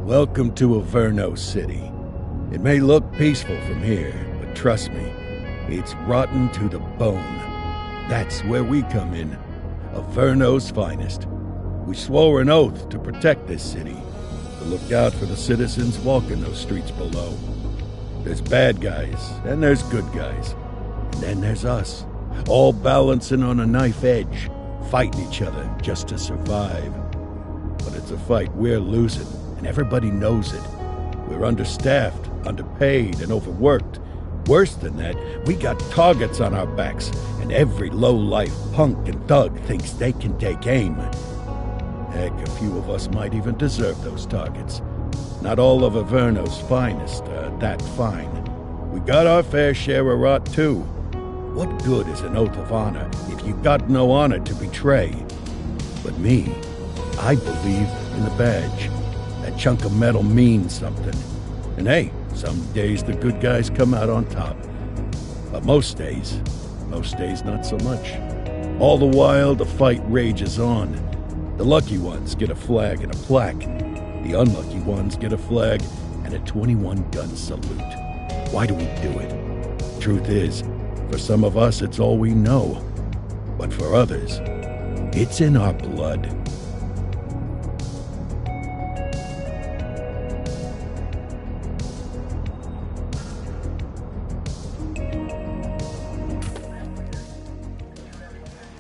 Welcome to Averno City. It may look peaceful from here, but trust me, it's rotten to the bone. That's where we come in. Averno's finest. We swore an oath to protect this city, to look out for the citizens walking those streets below. There's bad guys, and there's good guys. And then there's us, all balancing on a knife edge, fighting each other just to survive. But it's a fight we're losing, and everybody knows it. We're understaffed, underpaid, and overworked. Worse than that, we got targets on our backs, and every low-life punk and thug thinks they can take aim. Heck, a few of us might even deserve those targets. Not all of Averno's finest are that fine. We got our fair share of rot, too. What good is an oath of honor if you got no honor to betray? But me, I believe in the badge. That chunk of metal means something. And hey, some days the good guys come out on top. But most days not so much. All the while, the fight rages on. The lucky ones get a flag and a plaque. The unlucky ones get a flag and a 21-gun salute. Why do we do it? Truth is, for some of us, it's all we know. But for others, it's in our blood.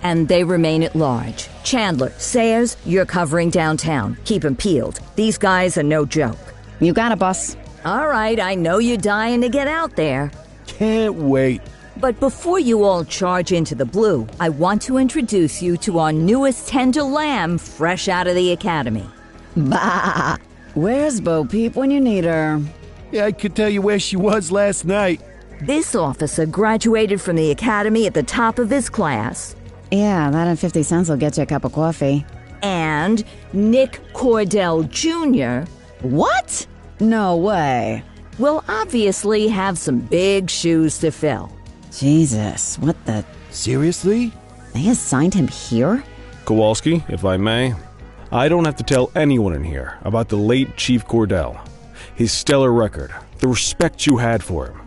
And they remain at large. Chandler, Sayers, you're covering downtown. Keep 'em peeled. These guys are no joke. You got it, boss. All right, I know you're dying to get out there. Can't wait. But before you all charge into the blue, I want to introduce you to our newest tender lamb fresh out of the academy. Bah! Where's Bo Peep when you need her? Yeah, I could tell you where she was last night. This officer graduated from the academy at the top of his class. Yeah, that and 50 cents will get you a cup of coffee. And Nick Cordell Jr. What? No way. will obviously have some big shoes to fill. Jesus, what the... Seriously? They assigned him here? Kowalski, if I may, I don't have to tell anyone in here about the late Chief Cordell, his stellar record, the respect you had for him,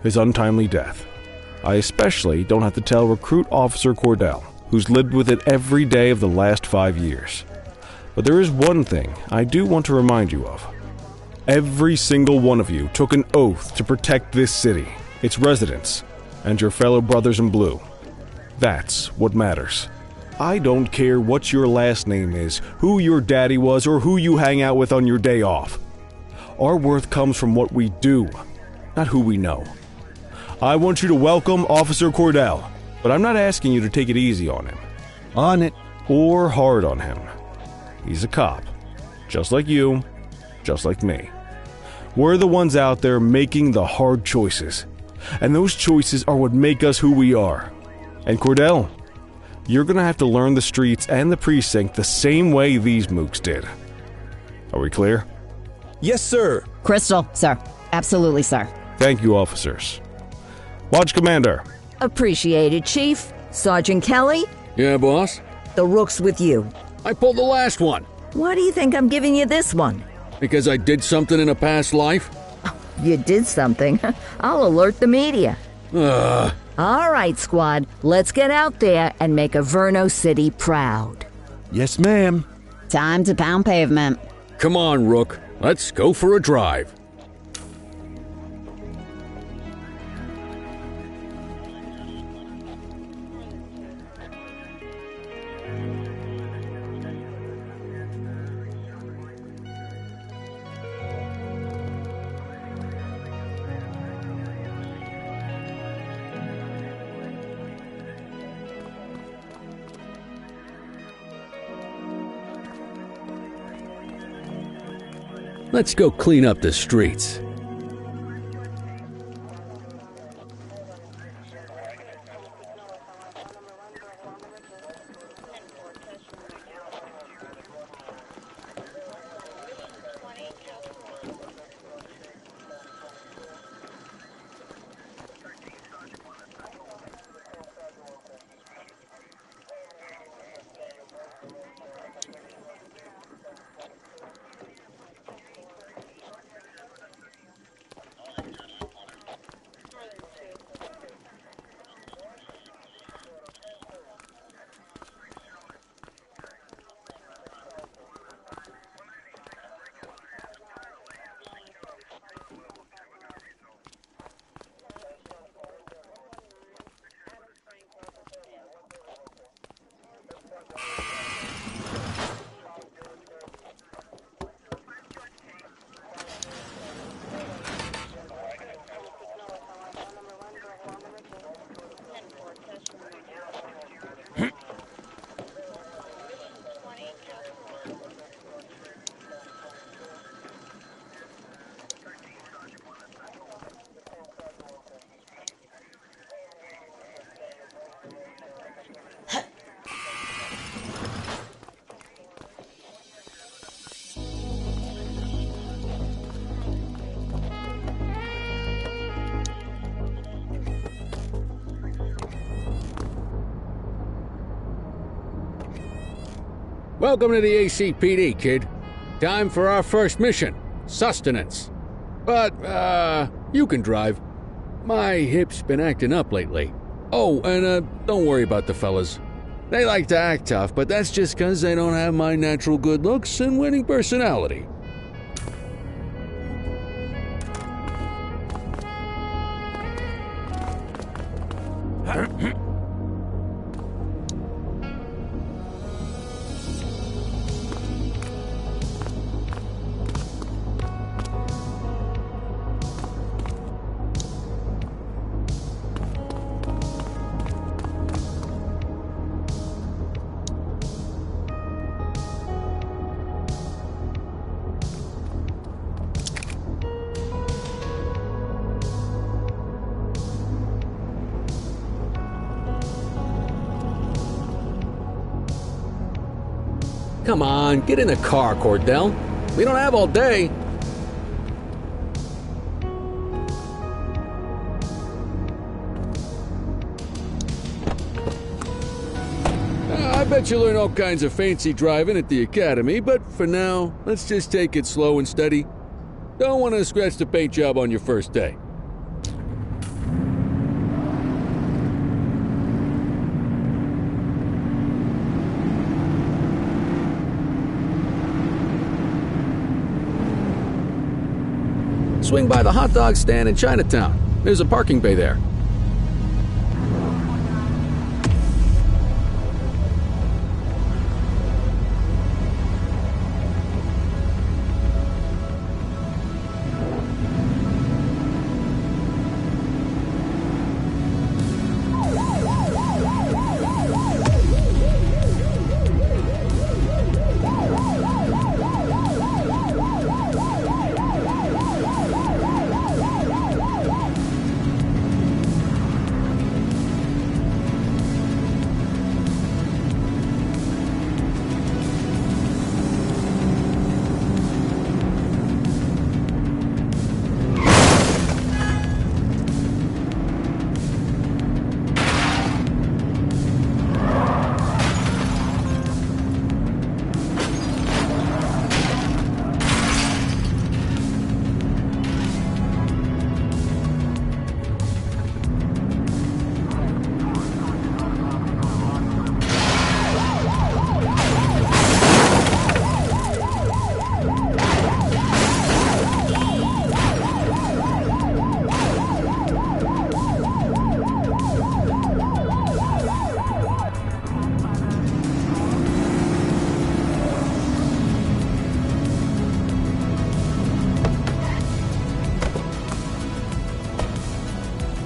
his untimely death. I especially don't have to tell Recruit Officer Cordell, who's lived with it every day of the last 5 years. But there is one thing I do want to remind you of. Every single one of you took an oath to protect this city, its residents, and your fellow brothers in blue. That's what matters. I don't care what your last name is, who your daddy was, or who you hang out with on your day off. Our worth comes from what we do, not who we know. I want you to welcome Officer Cordell, but I'm not asking you to take it easy on him. On it. Or hard on him. He's a cop, just like you, just like me. We're the ones out there making the hard choices, and those choices are what make us who we are. And Cordell, you're gonna have to learn the streets and the precinct the same way these mooks did. Are we clear? Yes, sir. Crystal, sir. Absolutely, sir. Thank you, officers. Lodge Commander. Appreciated, Chief. Sergeant Kelly, Yeah, boss? the rook's with you. I pulled the last one. Why do you think I'm giving you this one? Because I did something in a past life? You did something. I'll alert the media. Ugh. All right, squad. Let's get out there and make Averno City proud. Yes, ma'am. Time to pound pavement. Come on, Rook. Let's go for a drive. Let's go clean up the streets. Welcome to the ACPD, kid. Time for our first mission, sustenance. But, you can drive. My hip's been acting up lately. Oh, and, don't worry about the fellas. They like to act tough, but that's just 'cause they don't have my natural good looks and winning personality. Come on, get in the car, Cordell. We don't have all day. I bet you learn all kinds of fancy driving at the academy, but for now, let's just take it slow and steady. Don't want to scratch the paint job on your first day. Swing by the hot dog stand in Chinatown. There's a parking bay there.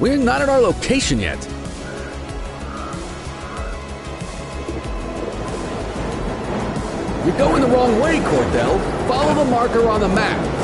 We're not at our location yet. You're going the wrong way, Cordell. Follow the marker on the map.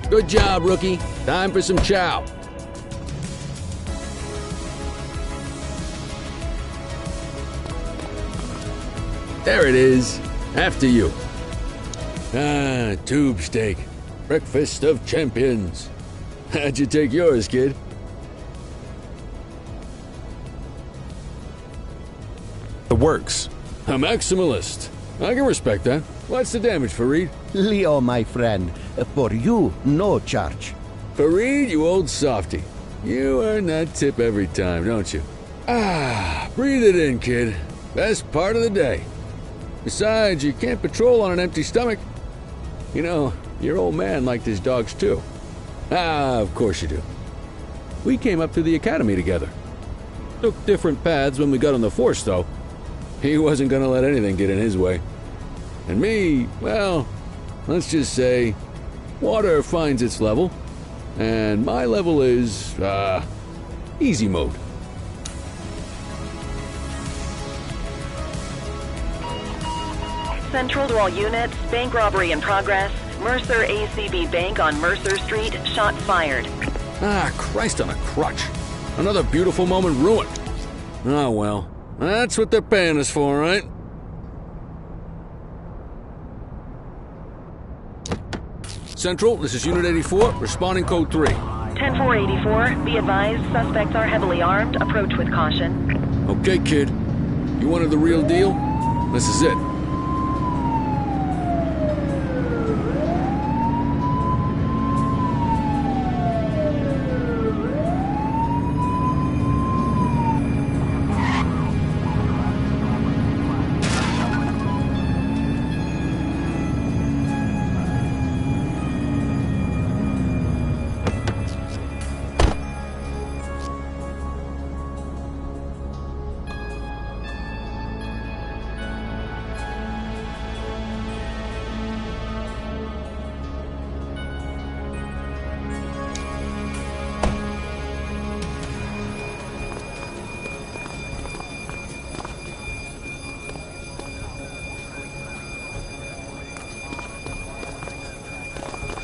Good job, rookie. Time for some chow. There it is. After you. Ah, tube steak. Breakfast of champions. How'd you take yours, kid? The works. A maximalist. I can respect that. What's the damage, Fareed? Leo, my friend, for you, no charge. Fareed, you old softy. You earn that tip every time, don't you? Ah, breathe it in, kid. Best part of the day. Besides, you can't patrol on an empty stomach. You know, your old man liked his dogs too. Ah, of course you do. We came up through the academy together. Took different paths when we got on the force, though. He wasn't gonna let anything get in his way. And me, well, let's just say, water finds its level, and my level is, easy mode. Central to all units, bank robbery in progress. Mercer ACB Bank on Mercer Street, shots fired. Ah, Christ on a crutch. Another beautiful moment ruined. Oh well, that's what they're paying us for, right? Central, this is Unit 84, responding code 3. 10-484, be advised, suspects are heavily armed, approach with caution. Okay, kid. You wanted the real deal? This is it.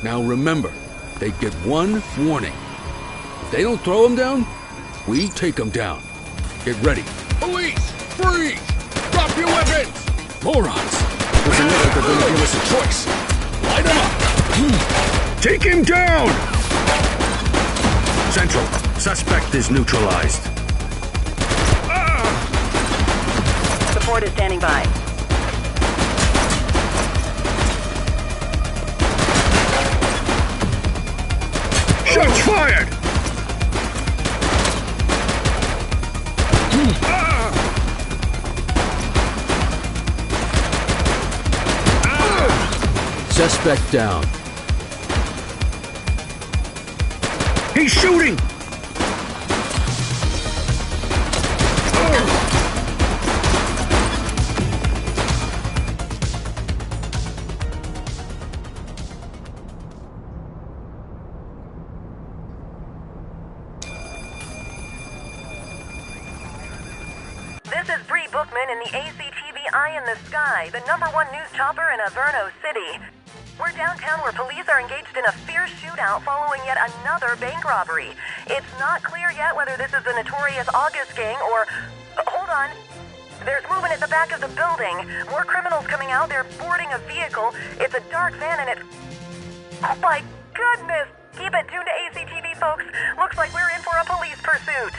Now remember, they get one warning. If they don't throw them down, we take them down. Get ready. Police! Freeze! Drop your weapons! Morons! Doesn't look like they're gonna give us a choice. Light them up! Take him down! Central, suspect is neutralized. Support is standing by. Shots fired! Suspect down. He's shooting! This is Bree Bookman in the ACTV Eye in the Sky, the #1 news chopper in Averno City. We're downtown where police are engaged in a fierce shootout following yet another bank robbery. It's not clear yet whether this is the notorious August gang or... hold on. There's movement at the back of the building. More criminals coming out. They're boarding a vehicle. It's a dark van and it's... oh my goodness! Keep it tuned to ACTV, folks. Looks like we're in for a police pursuit.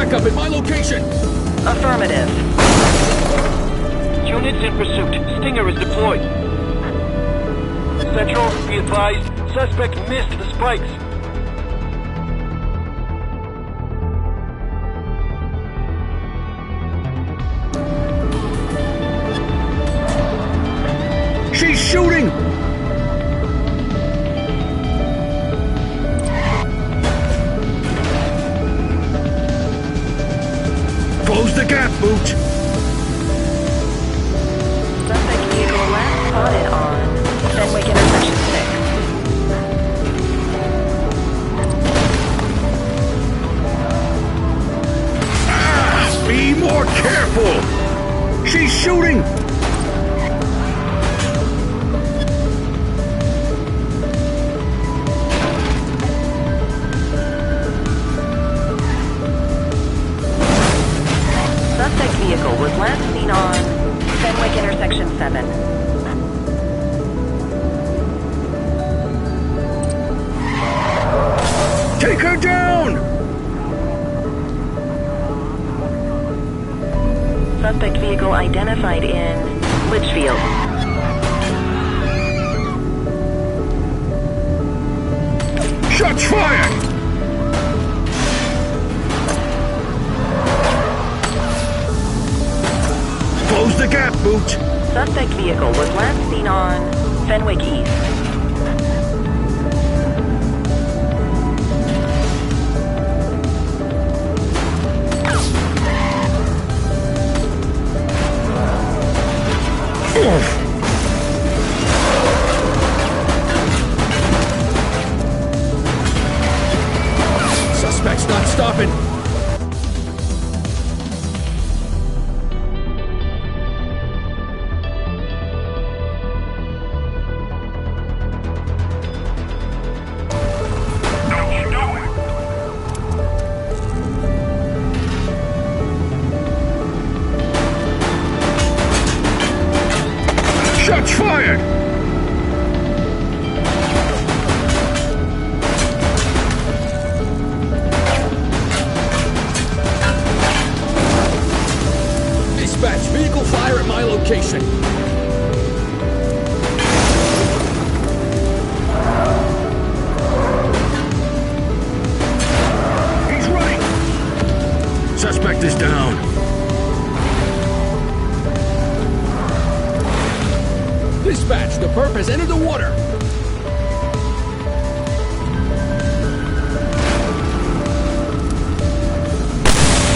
Up at my location! Affirmative. Units in pursuit. Stinger is deployed. Central, be advised, suspect missed the spikes. She's shooting! Close the gap, Boot! Suspect vehicle last spotted on Fenwick Intersection 6. Be more careful! She's shooting! Take her down! Suspect vehicle identified in Litchfield. Shots fired! Close the gap, Booch! Suspect vehicle was last seen on Fenwick East. Suspect's not stopping. Shots fired! Dispatch, vehicle fire at my location. He's running! Suspect is down. Dispatch, the perp has entered the water.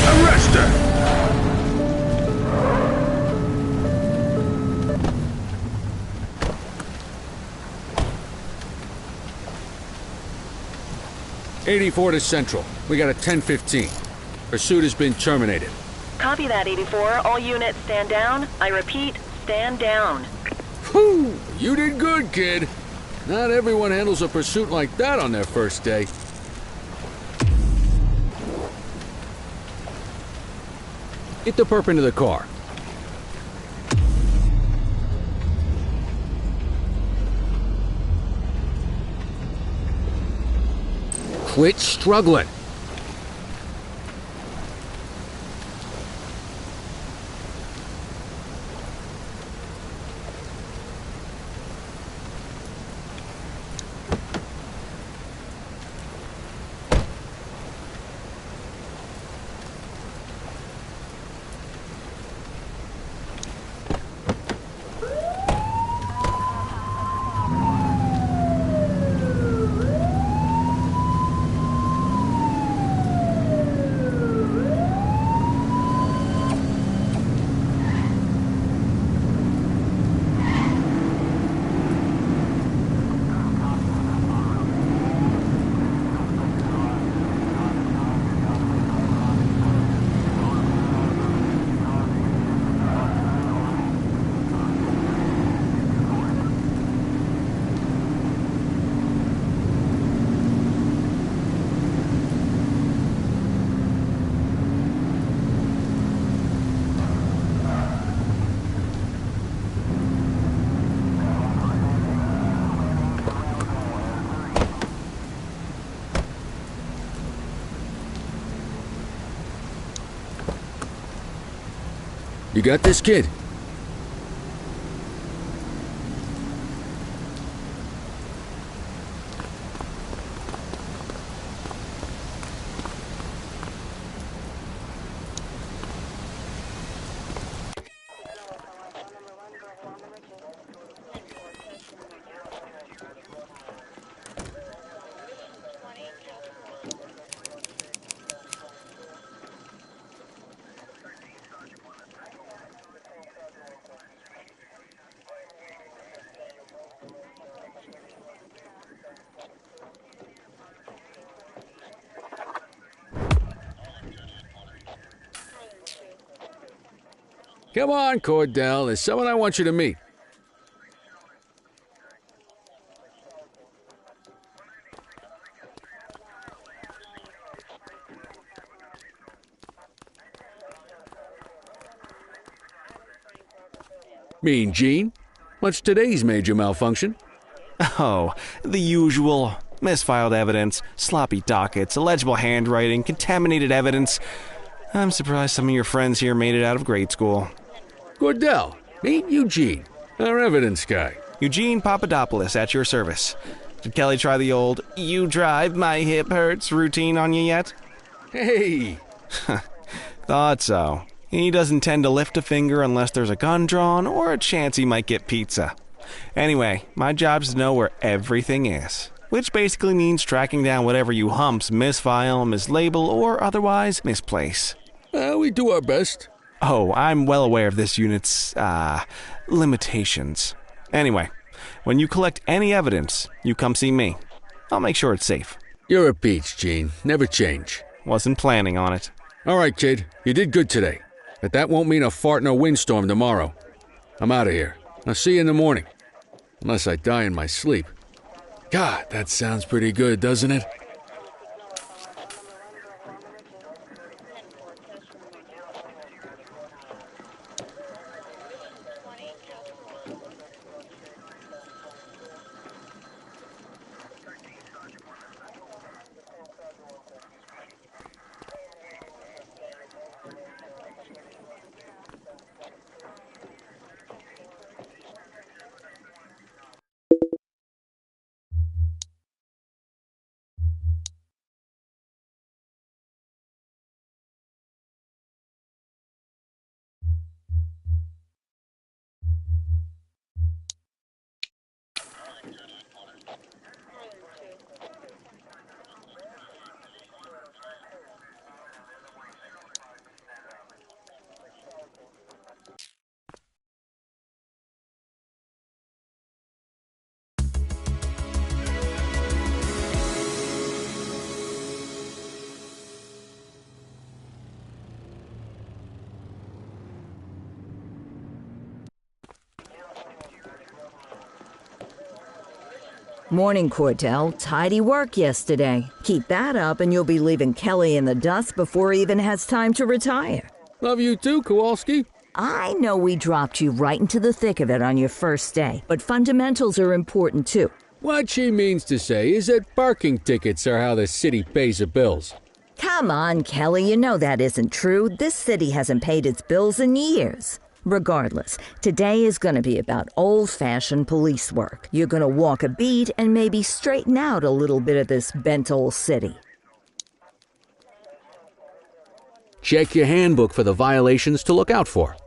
Arrest her! '84 to Central. We got a 10:15. Pursuit has been terminated. Copy that, 84. All units stand down. I repeat, stand down. Whew! You did good, kid. Not everyone handles a pursuit like that on their first day. Get the perp into the car. Quit struggling. You got this, kid? Come on, Cordell. There's someone I want you to meet. Mean Gene? What's today's major malfunction? Oh, the usual. Misfiled evidence, sloppy dockets, illegible handwriting, contaminated evidence. I'm surprised some of your friends here made it out of grade school. Cordell, meet Eugene, our evidence guy. Eugene Papadopoulos at your service. Did Kelly try the old, "you drive, my hip hurts" routine on you yet? Hey! Thought so. He doesn't tend to lift a finger unless there's a gun drawn or a chance he might get pizza. Anyway, my job's to know where everything is, which basically means tracking down whatever you humps misfile, mislabel, or otherwise misplace. We do our best. Oh, I'm well aware of this unit's, limitations. Anyway, when you collect any evidence, you come see me. I'll make sure it's safe. You're a peach, Gene. Never change. Wasn't planning on it. All right, kid. You did good today. But that won't mean a fart in a windstorm tomorrow. I'm out of here. I'll see you in the morning. Unless I die in my sleep. God, that sounds pretty good, doesn't it? Morning, Cordell. Tidy work yesterday. Keep that up and you'll be leaving Kelly in the dust before he even has time to retire. Love you too, Kowalski. I know we dropped you right into the thick of it on your first day, but fundamentals are important too. What she means to say is that parking tickets are how the city pays the bills. Come on, Kelly, you know that isn't true. This city hasn't paid its bills in years. Regardless, today is going to be about old-fashioned police work. You're going to walk a beat and maybe straighten out a little bit of this bent old city. Check your handbook for the violations to look out for.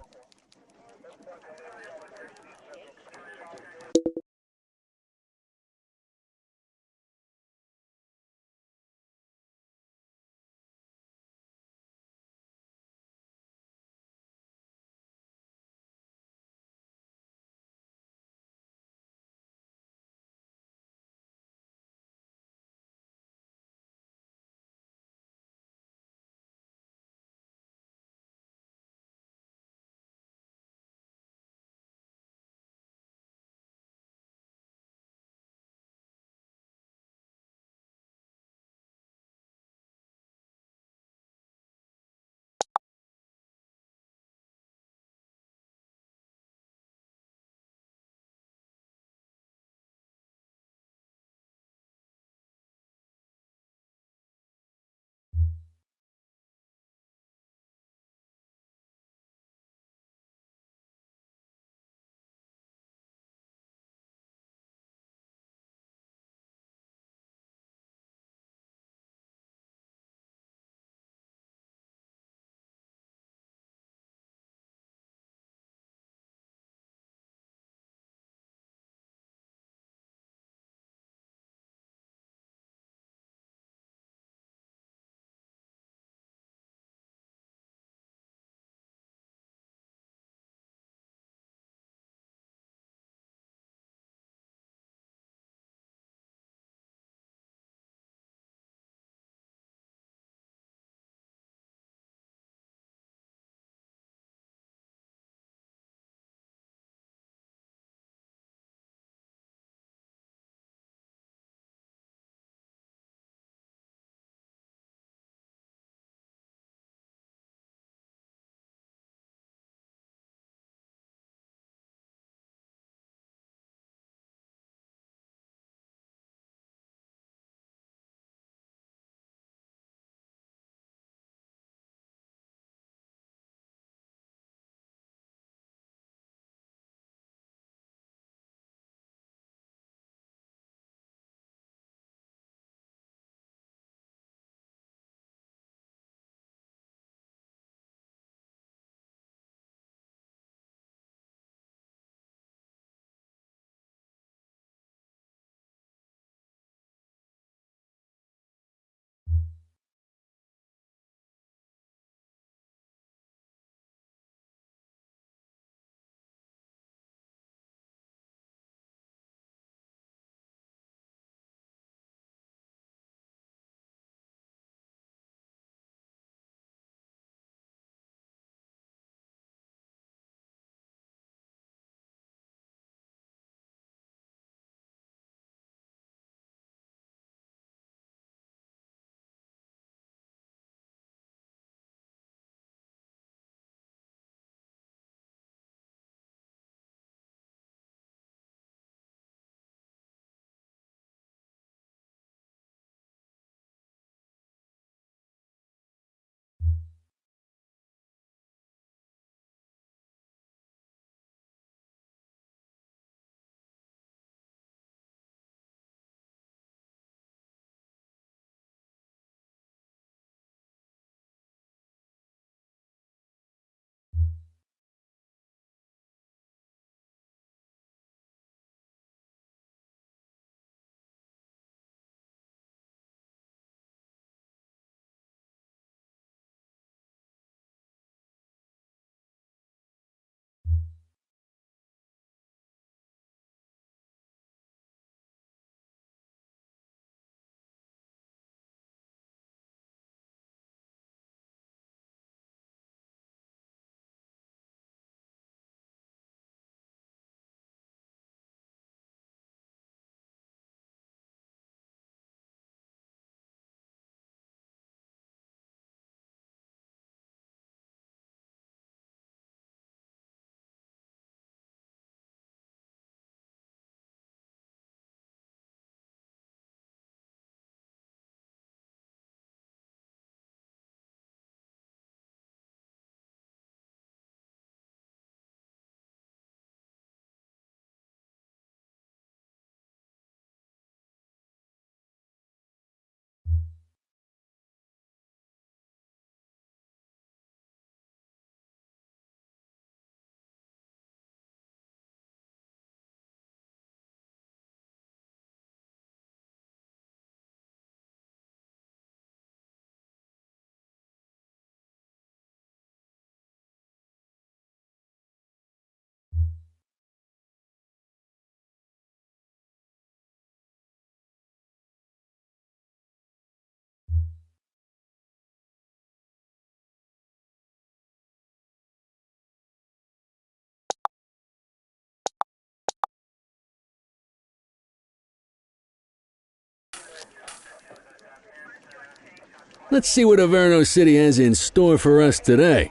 let's see what Averno City has in store for us today.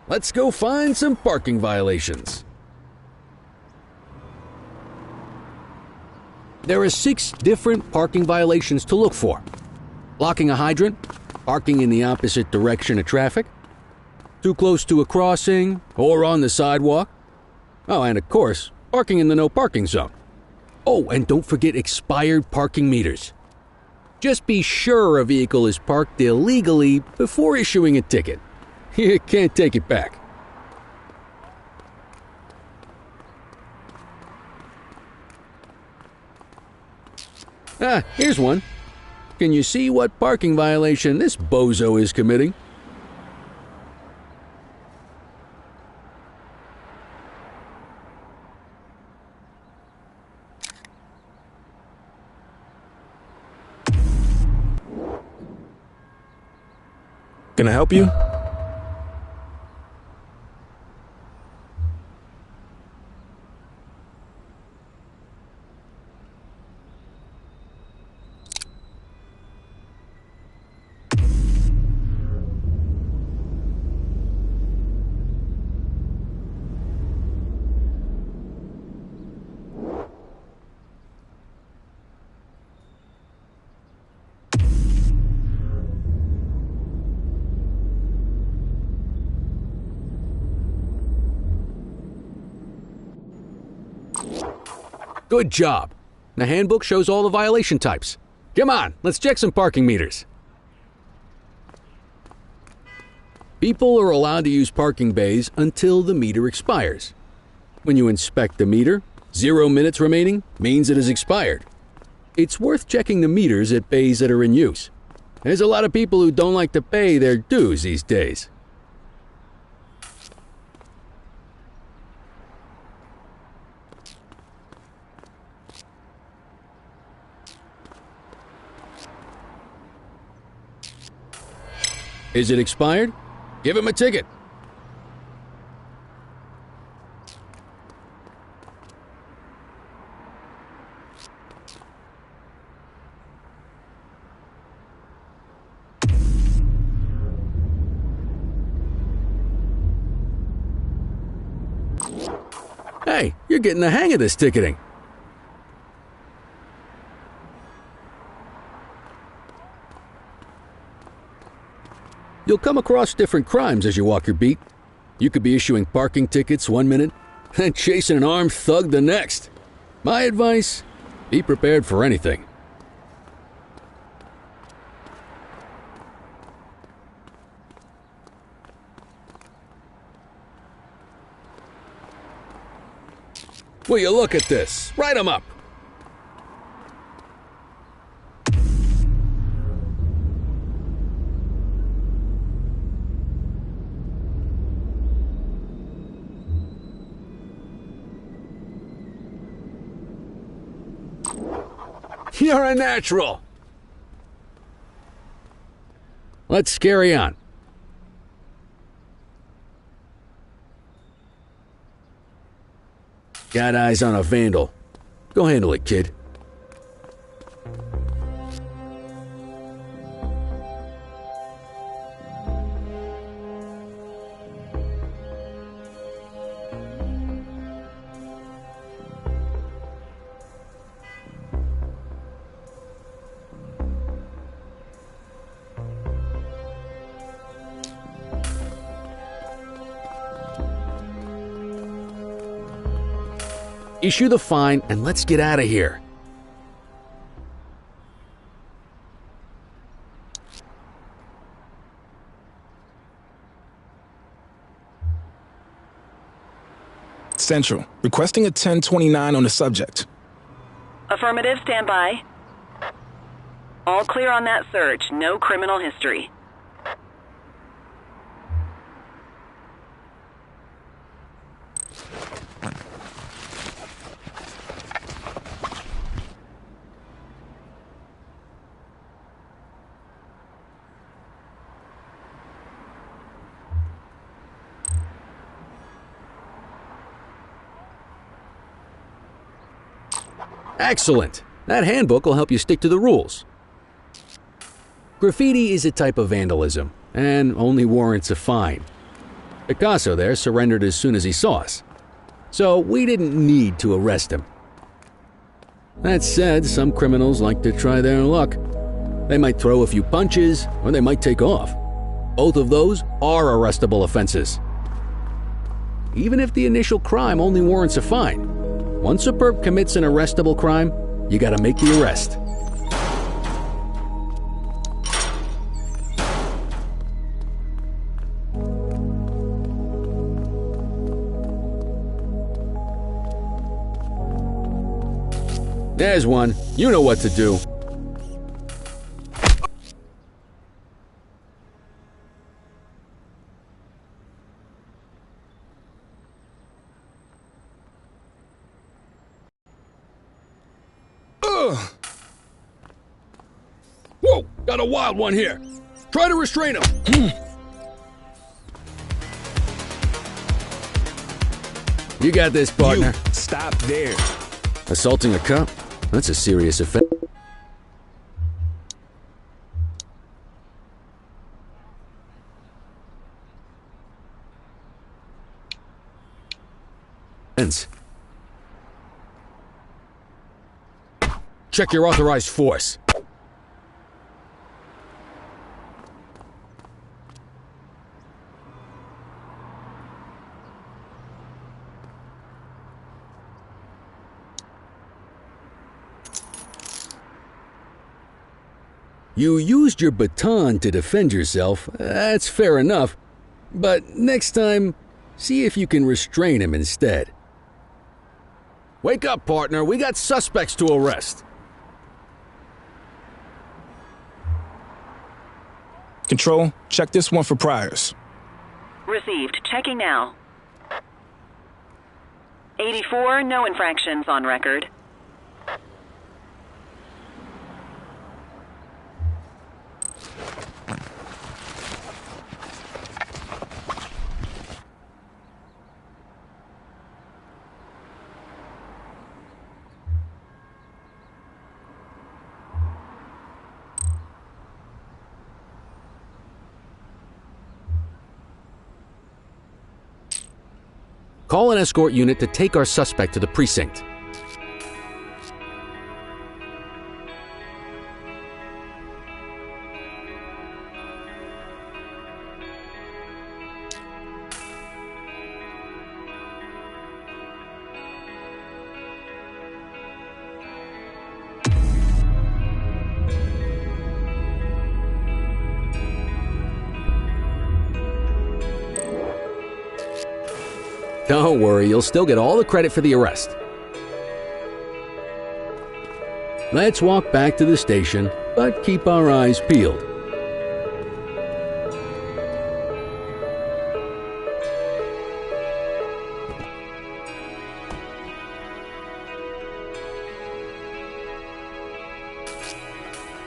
Let's go find some parking violations. There are 6 different parking violations to look for. Blocking a hydrant, parking in the opposite direction of traffic, too close to a crossing or on the sidewalk. Oh, and of course, parking in the no parking zone. Oh, and don't forget expired parking meters. Just be sure a vehicle is parked illegally before issuing a ticket. You can't take it back. Ah, here's one. Can you see what parking violation this bozo is committing? Can I help you? Good job. The handbook shows all the violation types. Come on, let's check some parking meters. People are allowed to use parking bays until the meter expires. When you inspect the meter, 0 minutes remaining means it has expired. It's worth checking the meters at bays that are in use. There's a lot of people who don't like to pay their dues these days. Is it expired? Give him a ticket. Hey, you're getting the hang of this ticketing. You'll come across different crimes as you walk your beat. You could be issuing parking tickets 1 minute and chasing an armed thug the next. My advice, be prepared for anything. Will you look at this? Write 'em up. You're a natural. Let's carry on. Got eyes on a vandal. Go handle it, kid. issue the fine and let's get out of here. Central, requesting a 1029 on the subject. Affirmative, stand by. All clear on that search, no criminal history. Excellent. That handbook will help you stick to the rules. Graffiti is a type of vandalism and only warrants a fine. Picasso there surrendered as soon as he saw us, so we didn't need to arrest him. That said, some criminals like to try their luck. They might throw a few punches or they might take off. Both of those are arrestable offenses. Even if the initial crime only warrants a fine, once a perp commits an arrestable crime, you gotta make the arrest. There's one. You know what to do. Whoa! Got a wild one here. Try to restrain him. You got this, partner. You, stop there. Assaulting a cop? That's a serious offense. Check your authorized force. You used your baton to defend yourself. That's fair enough. But next time, see if you can restrain him instead. Wake up, partner. We got suspects to arrest. Control, check this one for priors. Received. Checking now. 84, no infractions on record. Call an escort unit to take our suspect to the precinct. Don't worry, you'll still get all the credit for the arrest. Let's walk back to the station, but keep our eyes peeled.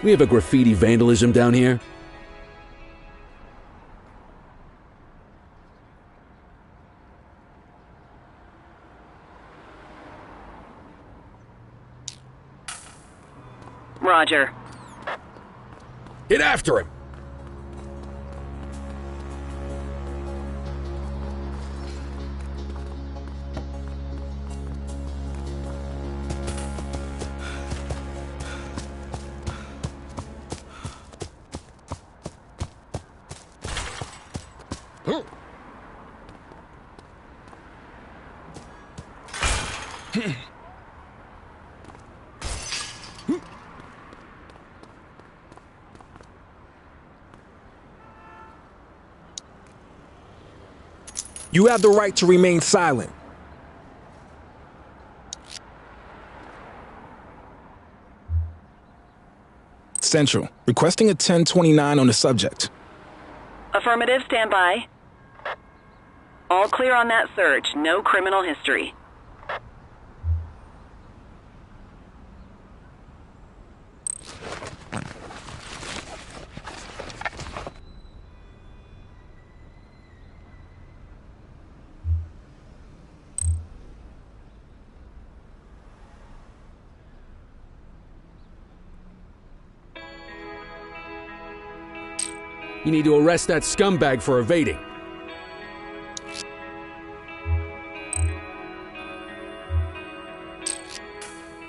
We have a graffiti vandalism down here. Roger. Get after him! You have the right to remain silent. Central, requesting a 1029 on the subject. Affirmative, stand by. All clear on that search. No criminal history. You need to arrest that scumbag for evading.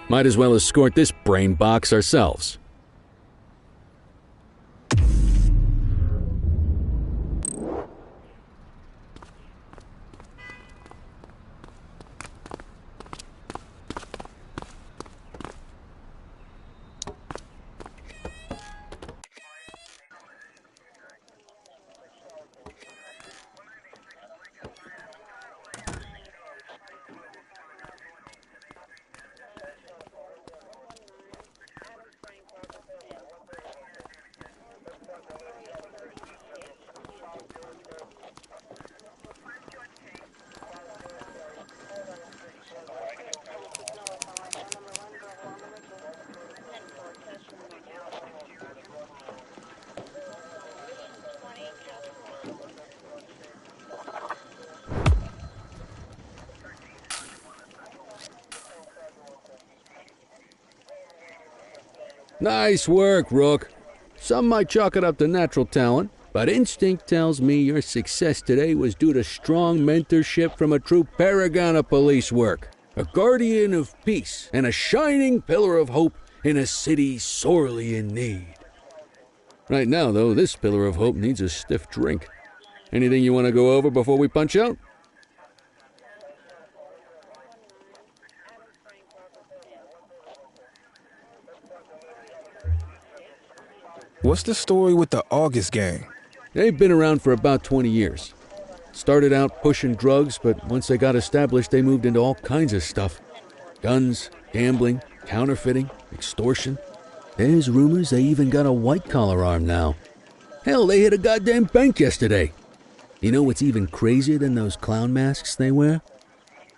Might as well escort this brain box ourselves. Nice work, Rook. Some might chalk it up to natural talent, but instinct tells me your success today was due to strong mentorship from a true paragon of police work, a guardian of peace, and a shining pillar of hope in a city sorely in need. Right now, though, this pillar of hope needs a stiff drink. Anything you want to go over before we punch out? What's the story with the August gang? They've been around for about 20 years. Started out pushing drugs, but once they got established, they moved into all kinds of stuff. Guns, gambling, counterfeiting, extortion. There's rumors they even got a white-collar arm now. Hell, they hit a goddamn bank yesterday. You know what's even crazier than those clown masks they wear?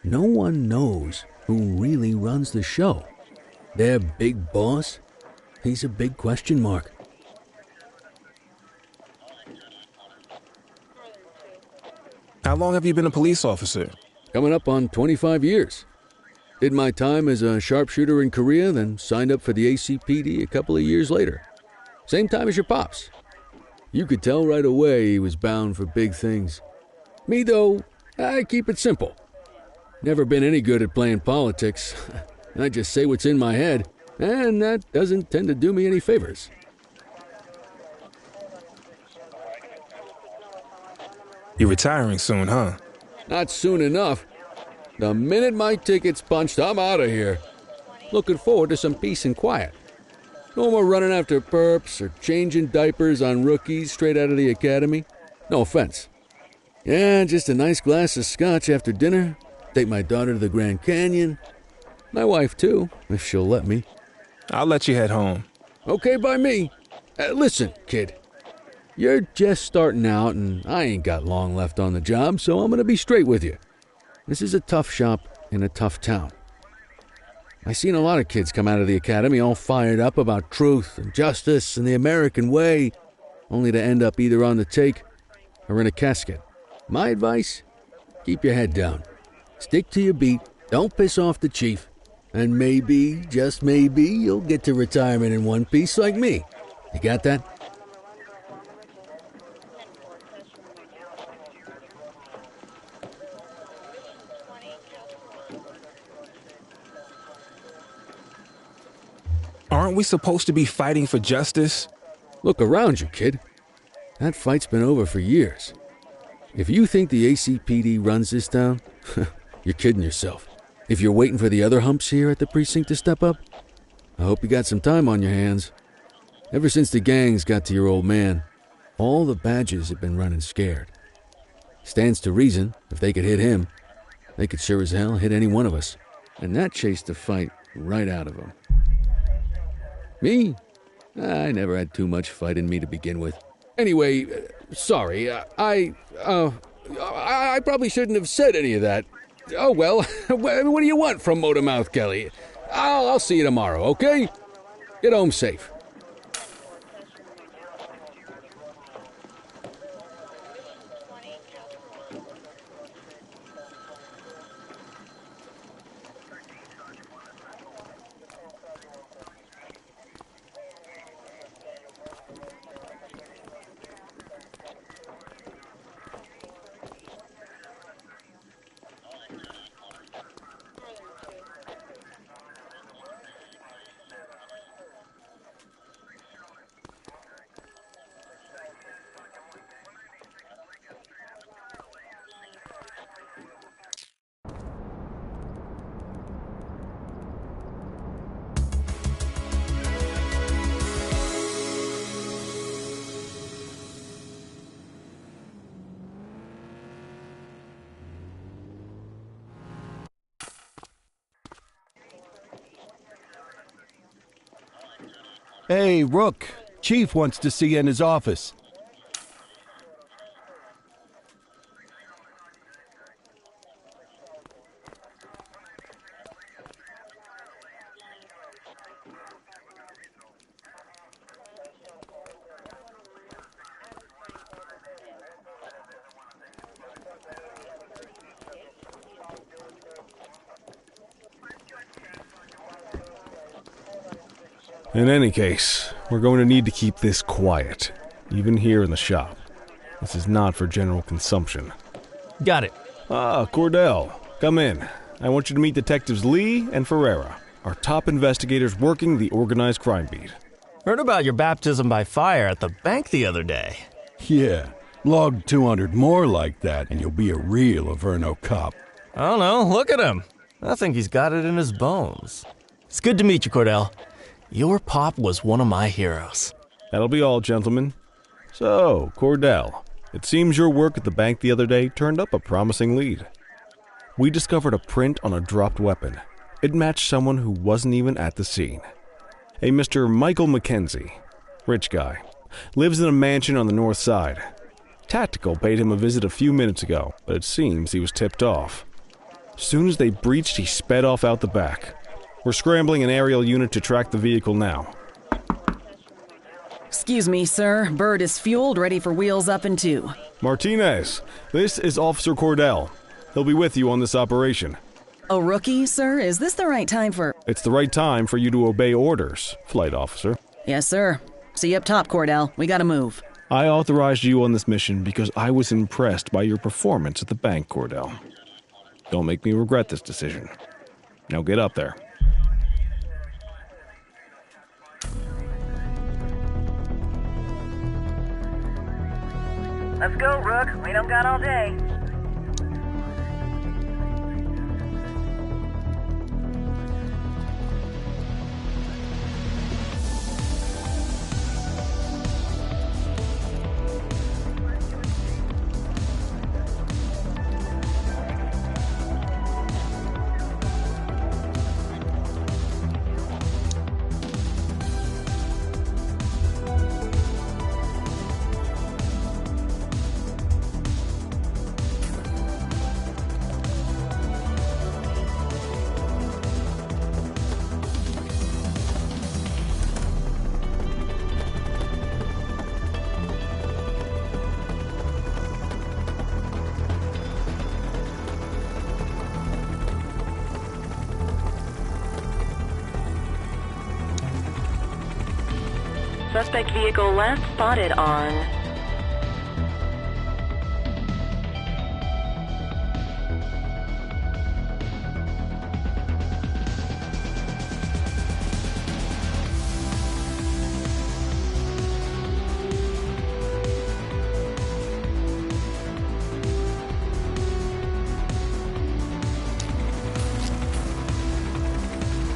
No one knows who really runs the show. Their big boss? He's a big question mark. How long have you been a police officer? Coming up on 25 years. Did my time as a sharpshooter in Korea, then signed up for the ACPD a couple of years later. Same time as your pops. You could tell right away he was bound for big things. Me, though, I keep it simple. Never been any good at playing politics. I just say what's in my head, and that doesn't tend to do me any favors. You're retiring soon, huh? Not soon enough. The minute my ticket's punched, I'm out of here. Looking forward to some peace and quiet. No more running after perps or changing diapers on rookies straight out of the academy. No offense. Yeah, just a nice glass of scotch after dinner. Take my daughter to the Grand Canyon. My wife, too, if she'll let me. I'll let you head home. Okay by me. Listen, kid. You're just starting out, and I ain't got long left on the job, so I'm going to be straight with you. This is a tough shop in a tough town. I seen a lot of kids come out of the academy all fired up about truth and justice and the American way, only to end up either on the take or in a casket. My advice? Keep your head down. Stick to your beat, don't piss off the chief, and maybe, just maybe, you'll get to retirement in one piece like me. You got that? Aren't we supposed to be fighting for justice? Look around you, kid. That fight's been over for years. If you think the ACPD runs this town, you're kidding yourself. If you're waiting for the other humps here at the precinct to step up, I hope you got some time on your hands. Ever since the gangs got to your old man, all the badges have been running scared. Stands to reason, if they could hit him, they could sure as hell hit any one of us. And that chased the fight right out of him. Me? I never had too much fight in me to begin with. Anyway, sorry, I probably shouldn't have said any of that. Oh well, what do you want from Motormouth Kelly? I'll see you tomorrow, okay? Get home safe. Hey, Rook. Chief wants to see you in his office. In any case, we're going to need to keep this quiet, even here in the shop. This is not for general consumption. Got it. Ah, Cordell, come in. I want you to meet Detectives Lee and Ferreira, our top investigators working the organized crime beat. Heard about your baptism by fire at the bank the other day. Yeah, log 200 more like that and you'll be a real Averno cop. I don't know, look at him. I think he's got it in his bones. It's good to meet you, Cordell. Your pop was one of my heroes. That'll be all, gentlemen. So, Cordell, it seems your work at the bank the other day turned up a promising lead. We discovered a print on a dropped weapon. It matched someone who wasn't even at the scene. A Mr. Michael McKenzie, rich guy, lives in a mansion on the north side. Tactical paid him a visit a few minutes ago, but it seems he was tipped off. Soon as they breached, he sped off out the back. We're scrambling an aerial unit to track the vehicle now. Excuse me, sir. Bird is fueled, ready for wheels up in 2. Martinez, this is Officer Cordell. He'll be with you on this operation. A rookie, sir? Is this the right time for... It's the right time for you to obey orders, Flight Officer. Yes, sir. See you up top, Cordell. We gotta move. I authorized you on this mission because I was impressed by your performance at the bank, Cordell. Don't make me regret this decision. Now get up there. Let's go, Rook. We don't got all day. Suspect vehicle last spotted on...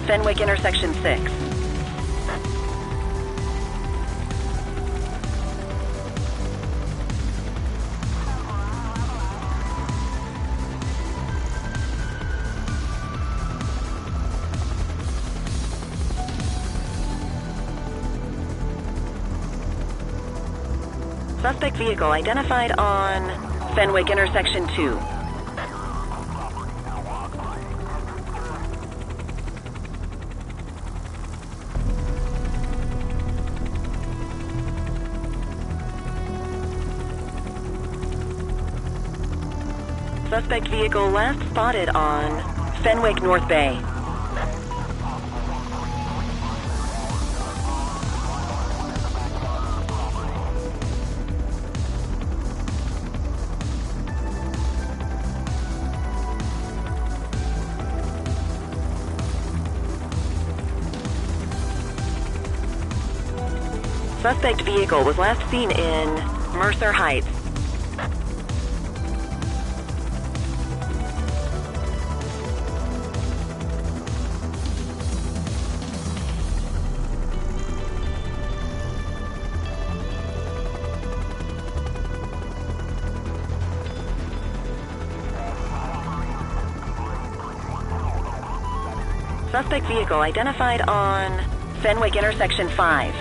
Fenwick intersection 6. Suspect vehicle identified on Fenwick intersection 2. Suspect vehicle last spotted on Fenwick North Bay. Suspect vehicle was last seen in Mercer Heights. Suspect vehicle identified on Fenwick intersection 5.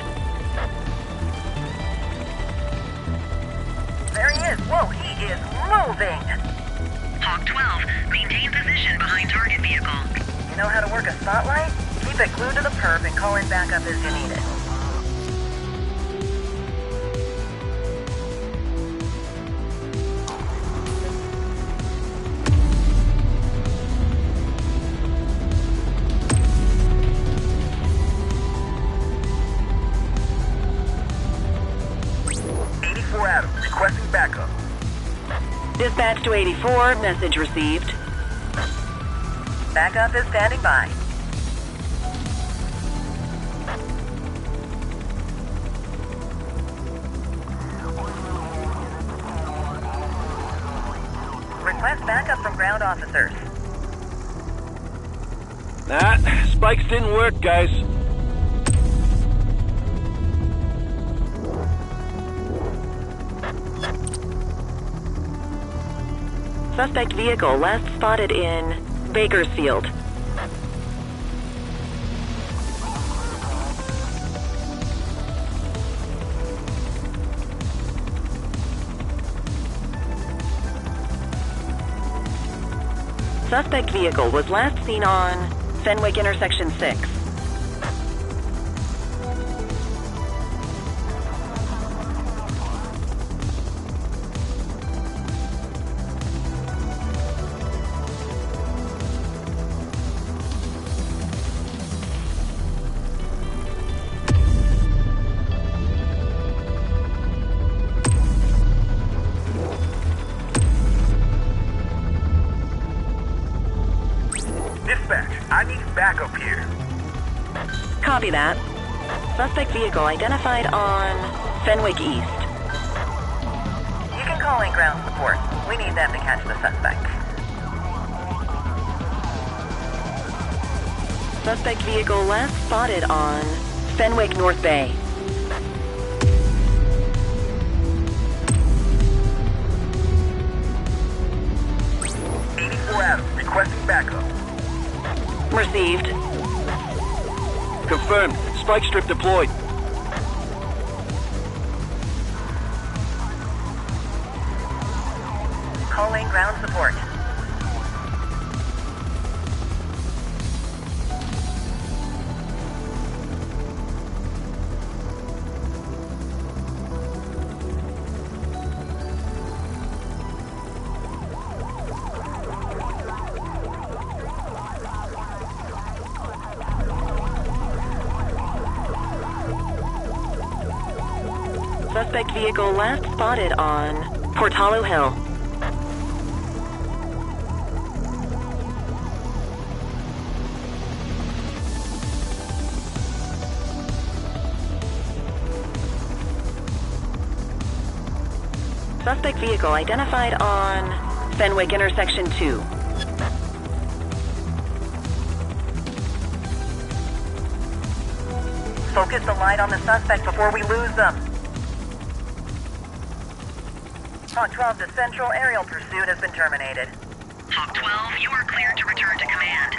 There he is. Whoa, he is moving. Hawk 12, maintain position behind target vehicle. You know how to work a spotlight? Keep it glued to the perp and call in backup as you need it. Requesting backup. Dispatch to 84, message received. Backup is standing by. Request backup from ground officers. Nah, spikes didn't work, guys. Suspect vehicle last spotted in Bakersfield. Suspect vehicle was last seen on Fenwick intersection 6. I need backup here. Copy that. Suspect vehicle identified on Fenwick East. You can call in ground support. We need them to catch the suspect. Suspect vehicle last spotted on Fenwick North Bay. Adam, requesting backup. Received. Confirmed. Spike strip deployed. Calling ground support. Suspect vehicle last spotted on Portalo Hill. Suspect vehicle identified on Fenwick intersection 2. Focus the light on the suspect before we lose them. Hawk 12 to Central, aerial pursuit has been terminated. Hawk 12, you are cleared to return to command.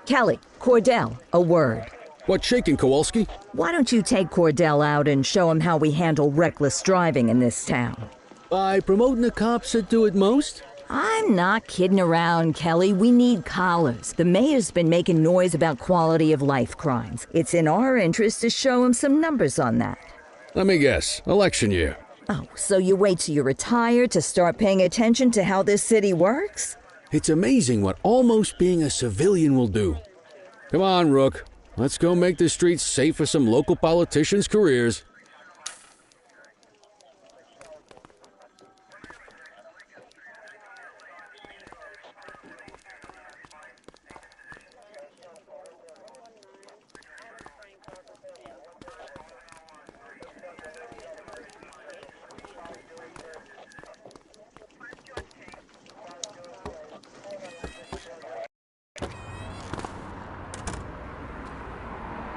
Kelly, Cordell, a word. What's shaking, Kowalski? Why don't you take Cordell out and show him how we handle reckless driving in this town? By promoting the cops that do it most? I'm not kidding around, Kelly. We need collars. The mayor's been making noise about quality of life crimes. It's in our interest to show him some numbers on that. Let me guess. Election year. Oh, so you wait till you're retired to start paying attention to how this city works? It's amazing what almost being a civilian will do. Come on, Rook. Let's go make the streets safe for some local politicians' careers.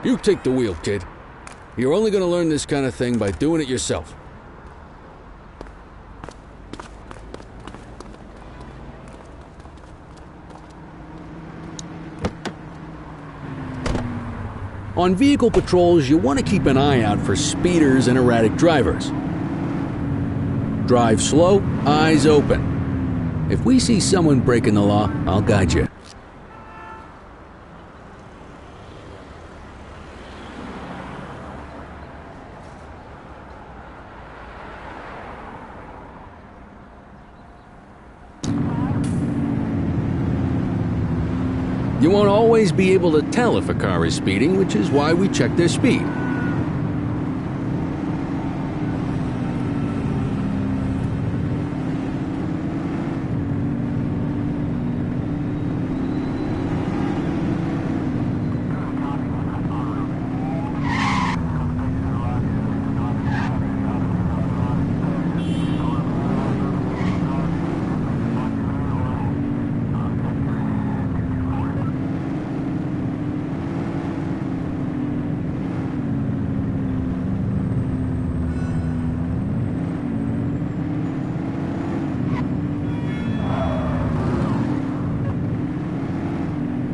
You take the wheel, kid. You're only going to learn this kind of thing by doing it yourself. On vehicle patrols, you want to keep an eye out for speeders and erratic drivers. Drive slow, eyes open. If we see someone breaking the law, I'll guide you. You won't always be able to tell if a car is speeding, which is why we check their speed.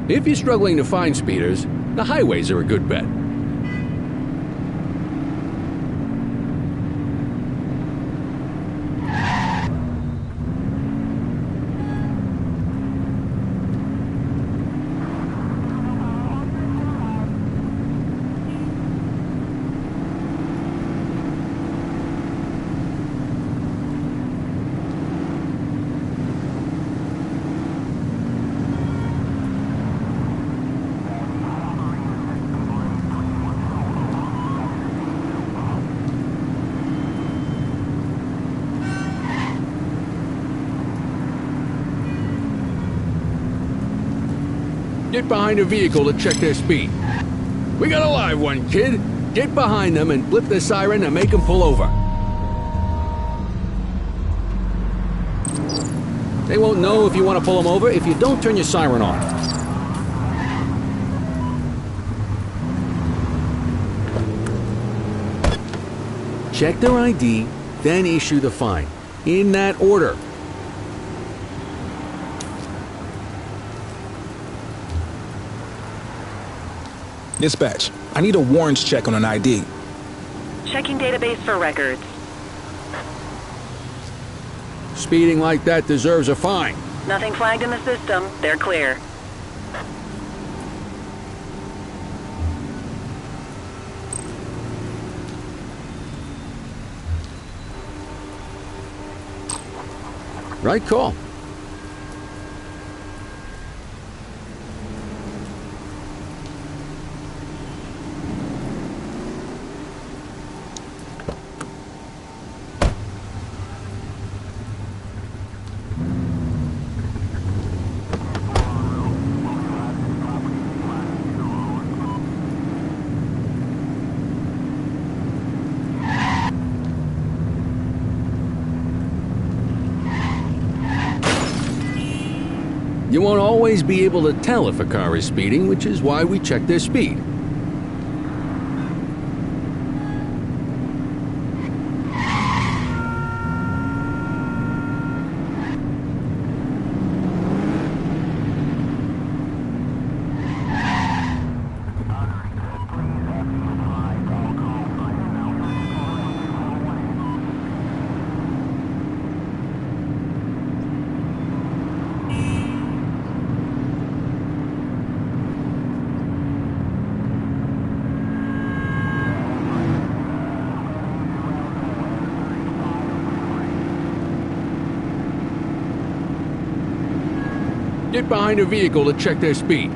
If you're struggling to find speeders, the highways are a good bet. Get behind a vehicle to check their speed. We got a live one, kid. Get behind them and blip the siren and make them pull over. They won't know if you want to pull them over if you don't turn your siren on. Check their ID, then issue the fine. In that order. Dispatch, I need a warrants check on an ID. Checking database for records. Speeding like that deserves a fine. Nothing flagged in the system. They're clear. Right call. You won't always be able to tell if a car is speeding, which is why we check their speed. Get behind a vehicle to check their speed.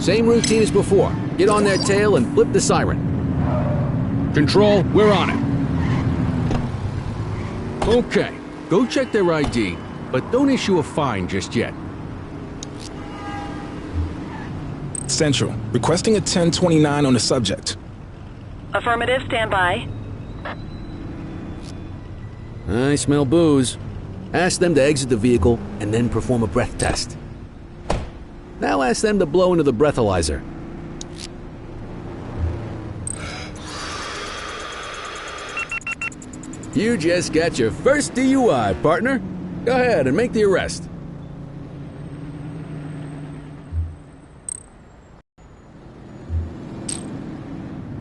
Same routine as before. Get on their tail and flip the siren. Control, we're on it. Okay, go check their ID, but don't issue a fine just yet. Central, requesting a 1029 on the subject. Affirmative, stand by. I smell booze. Ask them to exit the vehicle and then perform a breath test. Now ask them to blow into the breathalyzer. You just got your first DUI, partner. Go ahead and make the arrest.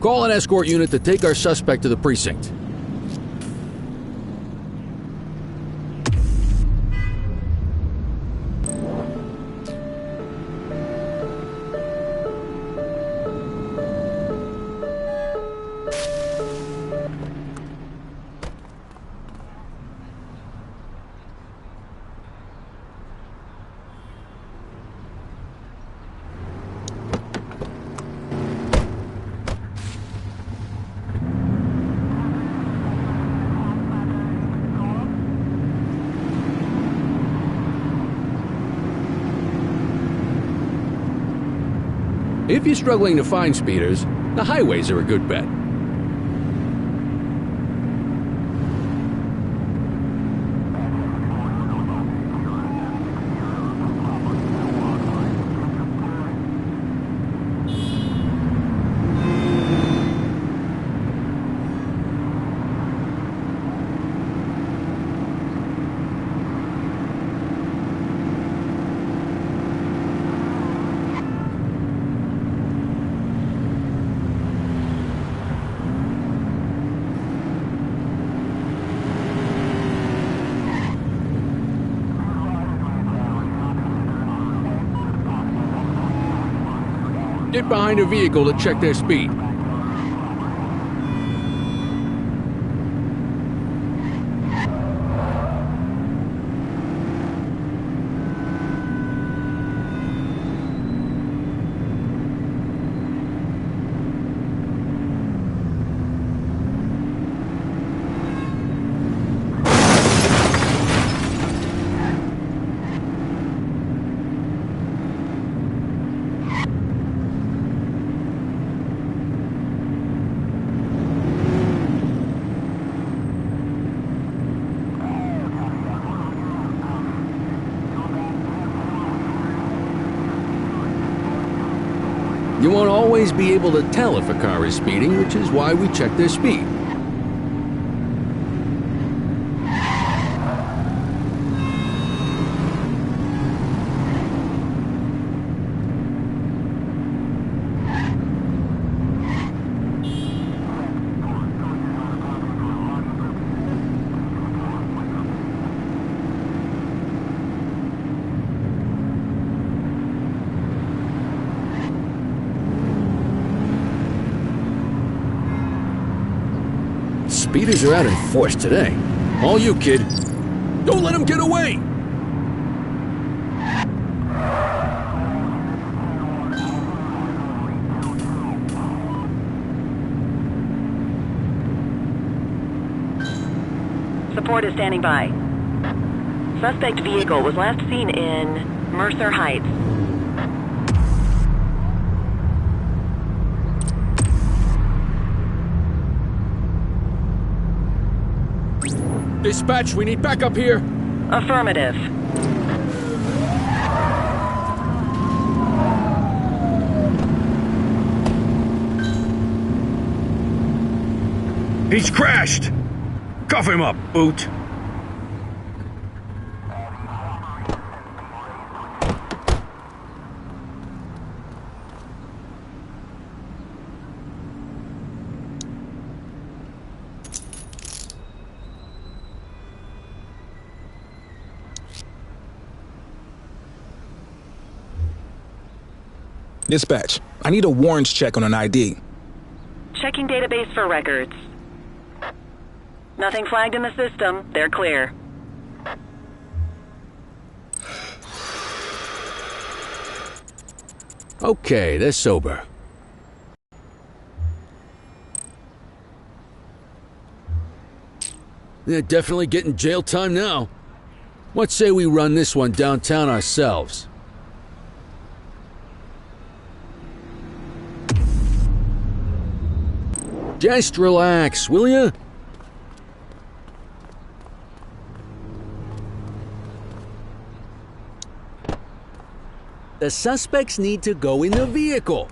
Call an escort unit to take our suspect to the precinct. If you're struggling to find speeders, the highways are a good bet. Get behind a vehicle to check their speed. You won't always be able to tell if a car is speeding, which is why we check their speed. Speeders are out in force today. All you, kid. Don't let them get away! Support is standing by. Suspect vehicle was last seen in Mercer Heights. Dispatch, we need backup here. Affirmative. He's crashed! Cuff him up, Boot! Dispatch, I need a warrants check on an ID. Checking database for records. Nothing flagged in the system. They're clear. Okay, they're sober. They're definitely getting jail time now. What say we run this one downtown ourselves? Just relax, will ya? The suspects need to go in the vehicle.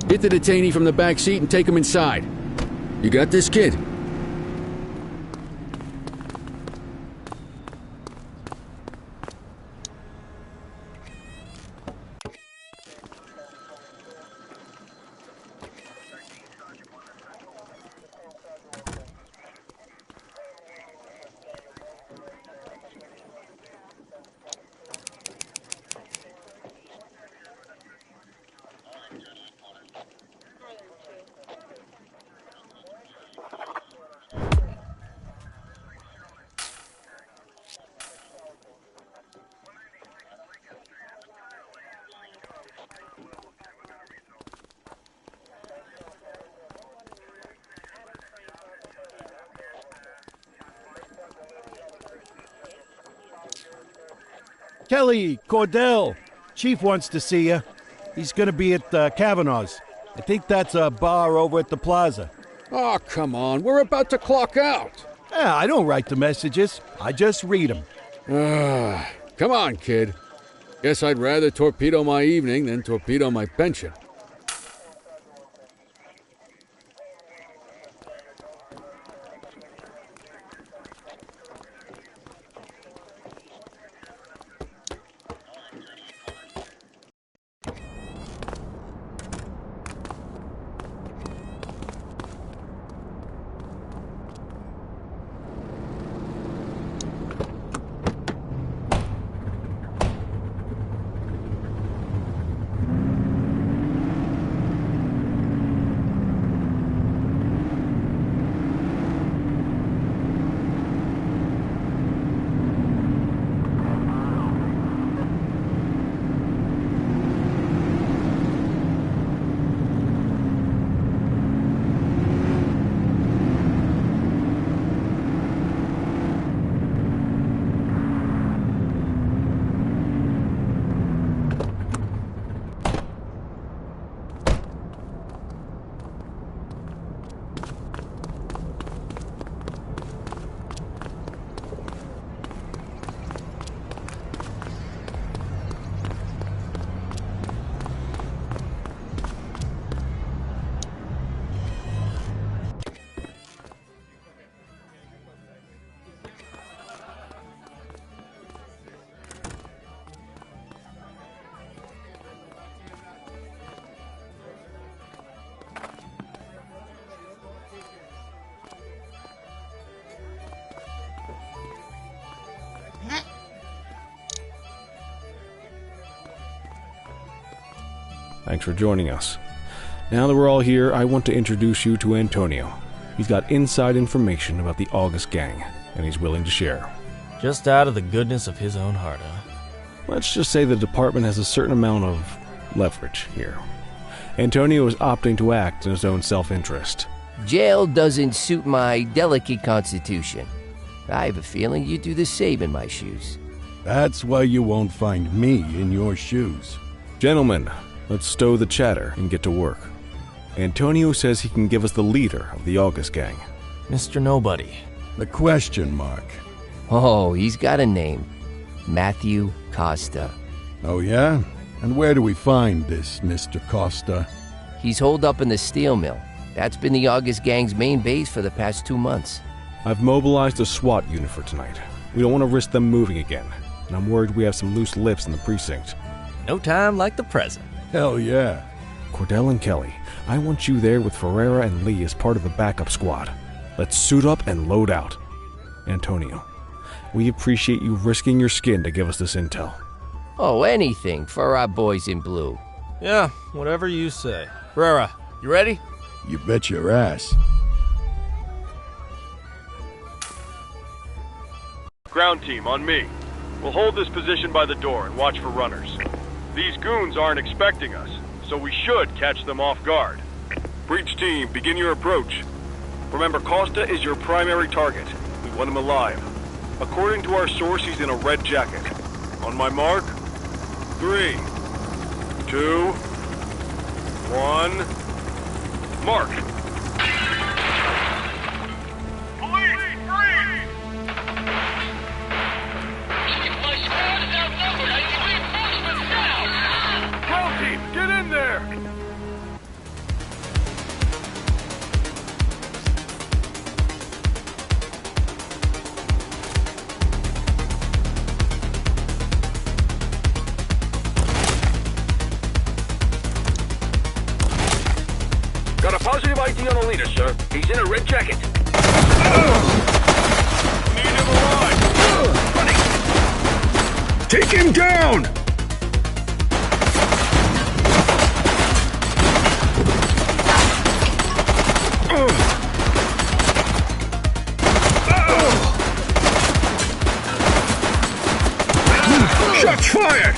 Get the detainee from the back seat and take him inside. You got this, kid? Kelly, Cordell, Chief wants to see you. He's going to be at Kavanaugh's. I think that's a bar over at the plaza. Oh, come on. We're about to clock out. Yeah, I don't write the messages. I just read them. Come on, kid. Guess I'd rather torpedo my evening than torpedo my pension. Thanks for joining us. Now that we're all here, I want to introduce you to Antonio. He's got inside information about the August gang, and he's willing to share. Just out of the goodness of his own heart, huh? Let's just say the department has a certain amount of leverage here. Antonio is opting to act in his own self-interest. Jail doesn't suit my delicate constitution. I have a feeling you'd do the same in my shoes. That's why you won't find me in your shoes. Gentlemen, let's stow the chatter and get to work. Antonio says he can give us the leader of the August gang. Mr. Nobody. The question mark. Oh, he's got a name. Matthew Costa. Oh, yeah? And where do we find this Mr. Costa? He's holed up in the steel mill. That's been the August gang's main base for the past 2 months. I've mobilized a SWAT unit for tonight. We don't want to risk them moving again, and I'm worried we have some loose lips in the precinct. No time like the present. Hell yeah. Cordell and Kelly, I want you there with Ferreira and Lee as part of the backup squad. Let's suit up and load out. Antonio, we appreciate you risking your skin to give us this intel. Oh, anything for our boys in blue. Yeah, whatever you say. Ferreira, you ready? You bet your ass. Ground team, on me. We'll hold this position by the door and watch for runners. These goons aren't expecting us, so we should catch them off guard. Breach team, begin your approach. Remember, Costa is your primary target. We want him alive. According to our source, he's in a red jacket. On my mark, 3, 2, 1, mark! Get in there! Got a positive ID on the leader, sir. He's in a red jacket. Need him alive! Running! Take him down! Shots fired!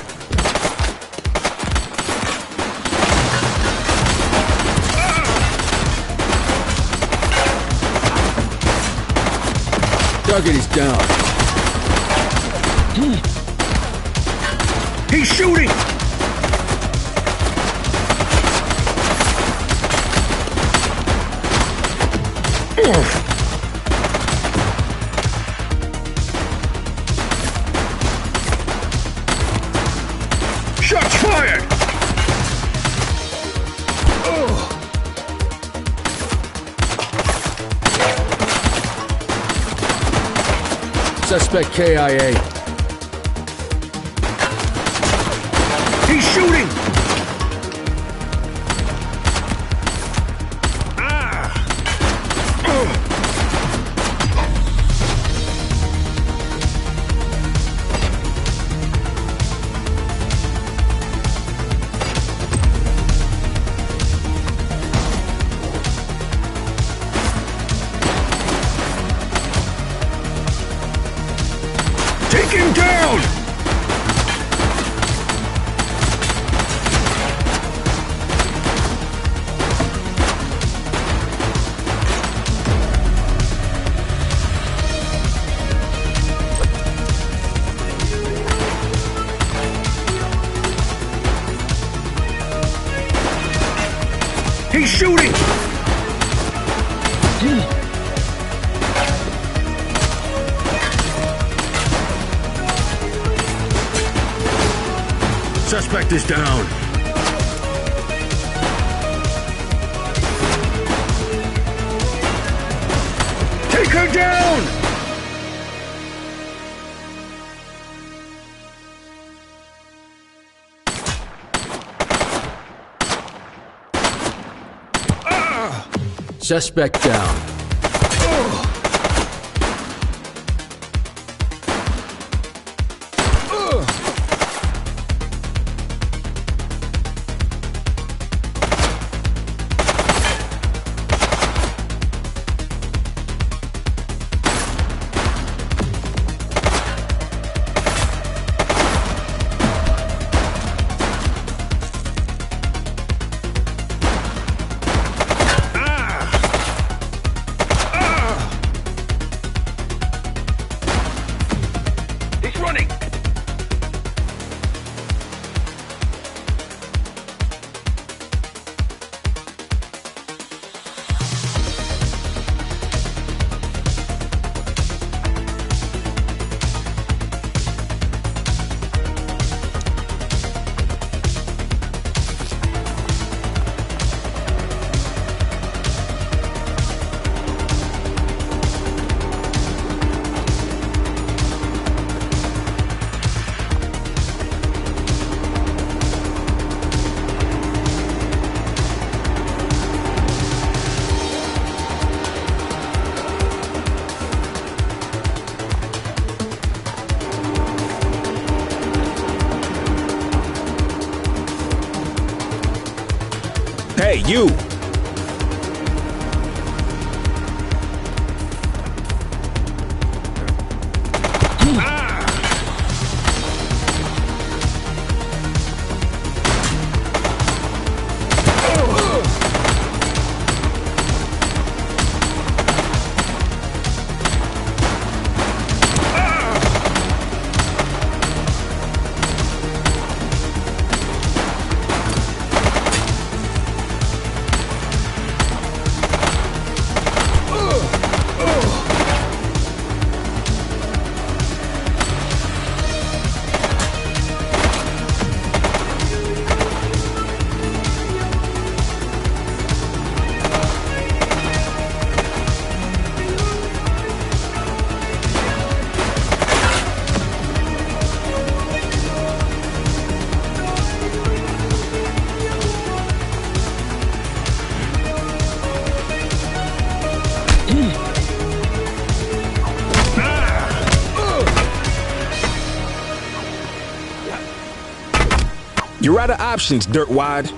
Target is down. He's shooting! Shots fired! Suspect KIA. He's shooting! Take him down! He's shooting! Suspect is down. Take her down! Suspect down. Hey, you! You're out of options, dirtwad.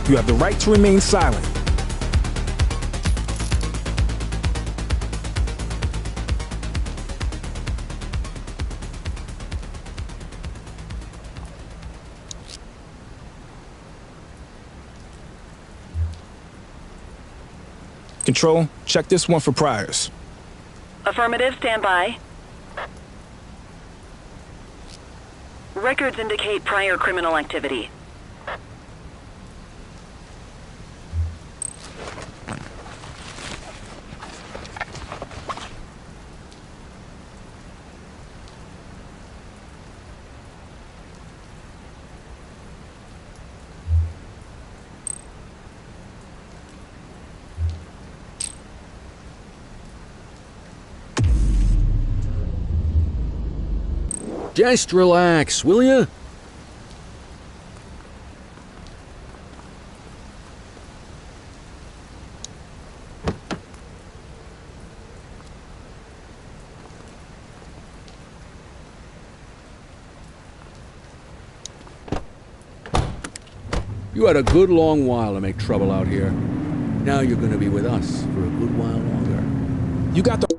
You have the right to remain silent. Control, check this one for priors. Affirmative, stand by. Records indicate prior criminal activity. Just relax, will ya? You had a good long while to make trouble out here. Now you're gonna be with us for a good while longer. You got the...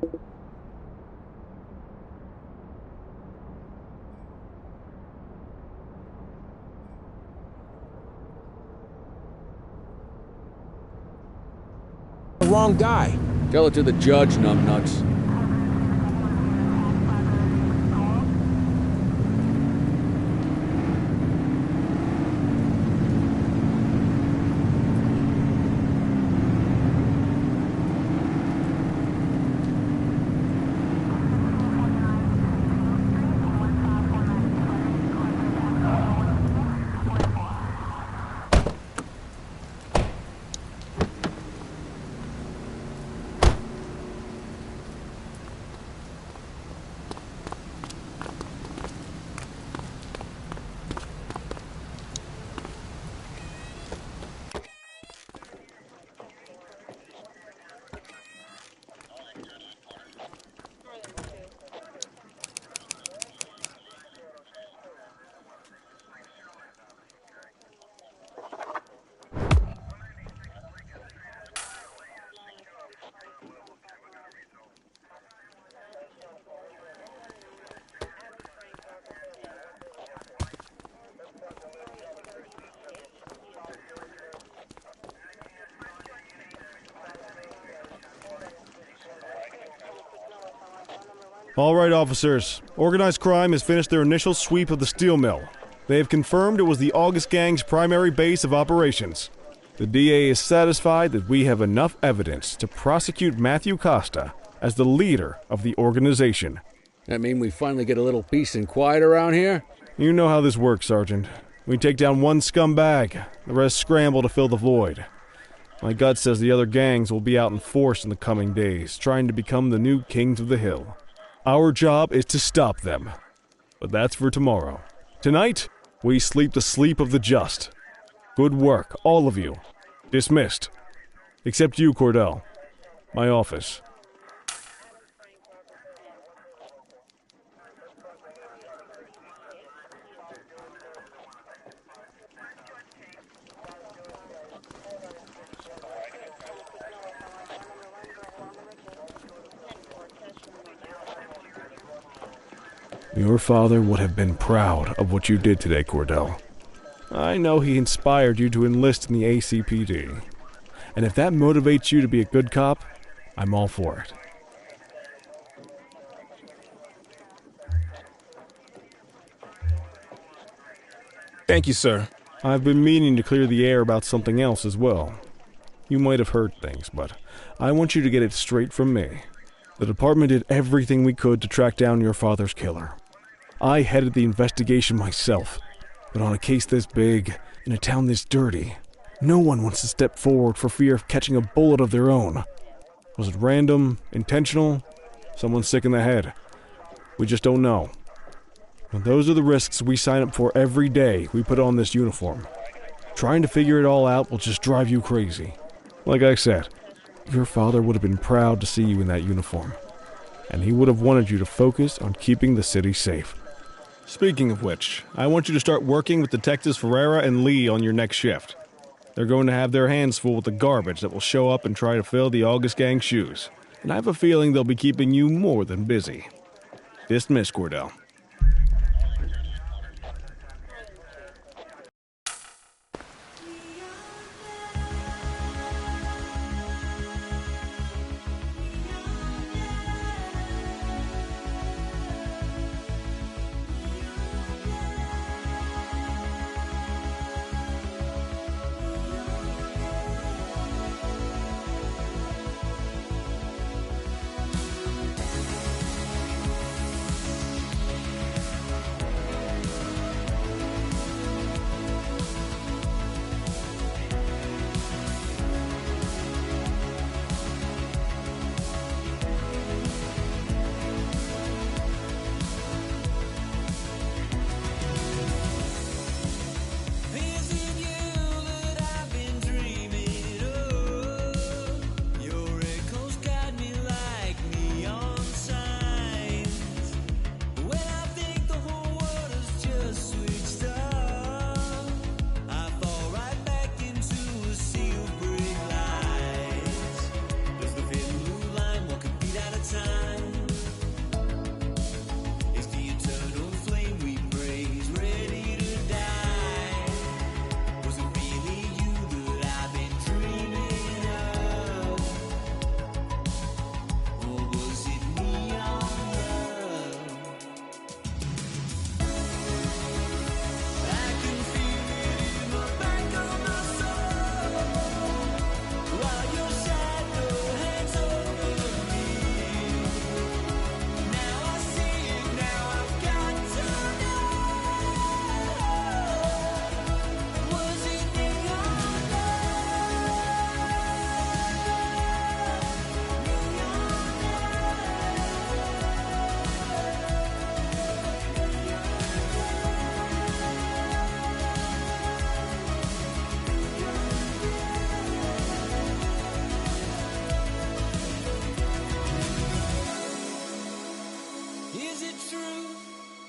wrong guy. Tell it to the judge, numbnuts. All right, officers. Organized crime has finished their initial sweep of the steel mill. They have confirmed it was the August Gang's primary base of operations. The DA is satisfied that we have enough evidence to prosecute Matthew Costa as the leader of the organization. That mean we finally get a little peace and quiet around here? You know how this works, Sergeant. We take down one scumbag, the rest scramble to fill the void. My gut says the other gangs will be out in force in the coming days, trying to become the new kings of the hill. Our job is to stop them. But that's for tomorrow. Tonight, we sleep the sleep of the just. Good work, all of you. Dismissed. Except you, Cordell. My office. Your father would have been proud of what you did today, Cordell. I know he inspired you to enlist in the ACPD. And if that motivates you to be a good cop, I'm all for it. Thank you, sir. I've been meaning to clear the air about something else as well. You might have heard things, but I want you to get it straight from me. The department did everything we could to track down your father's killer. I headed the investigation myself, but on a case this big, in a town this dirty, no one wants to step forward for fear of catching a bullet of their own. Was it random, intentional, someone sick in the head? We just don't know. And those are the risks we sign up for every day we put on this uniform. Trying to figure it all out will just drive you crazy. Like I said, your father would have been proud to see you in that uniform, and he would have wanted you to focus on keeping the city safe. Speaking of which, I want you to start working with Detectives Ferreira and Lee on your next shift. They're going to have their hands full with the garbage that will show up and try to fill the August Gang's shoes, and I have a feeling they'll be keeping you more than busy. Dismiss, Cordell.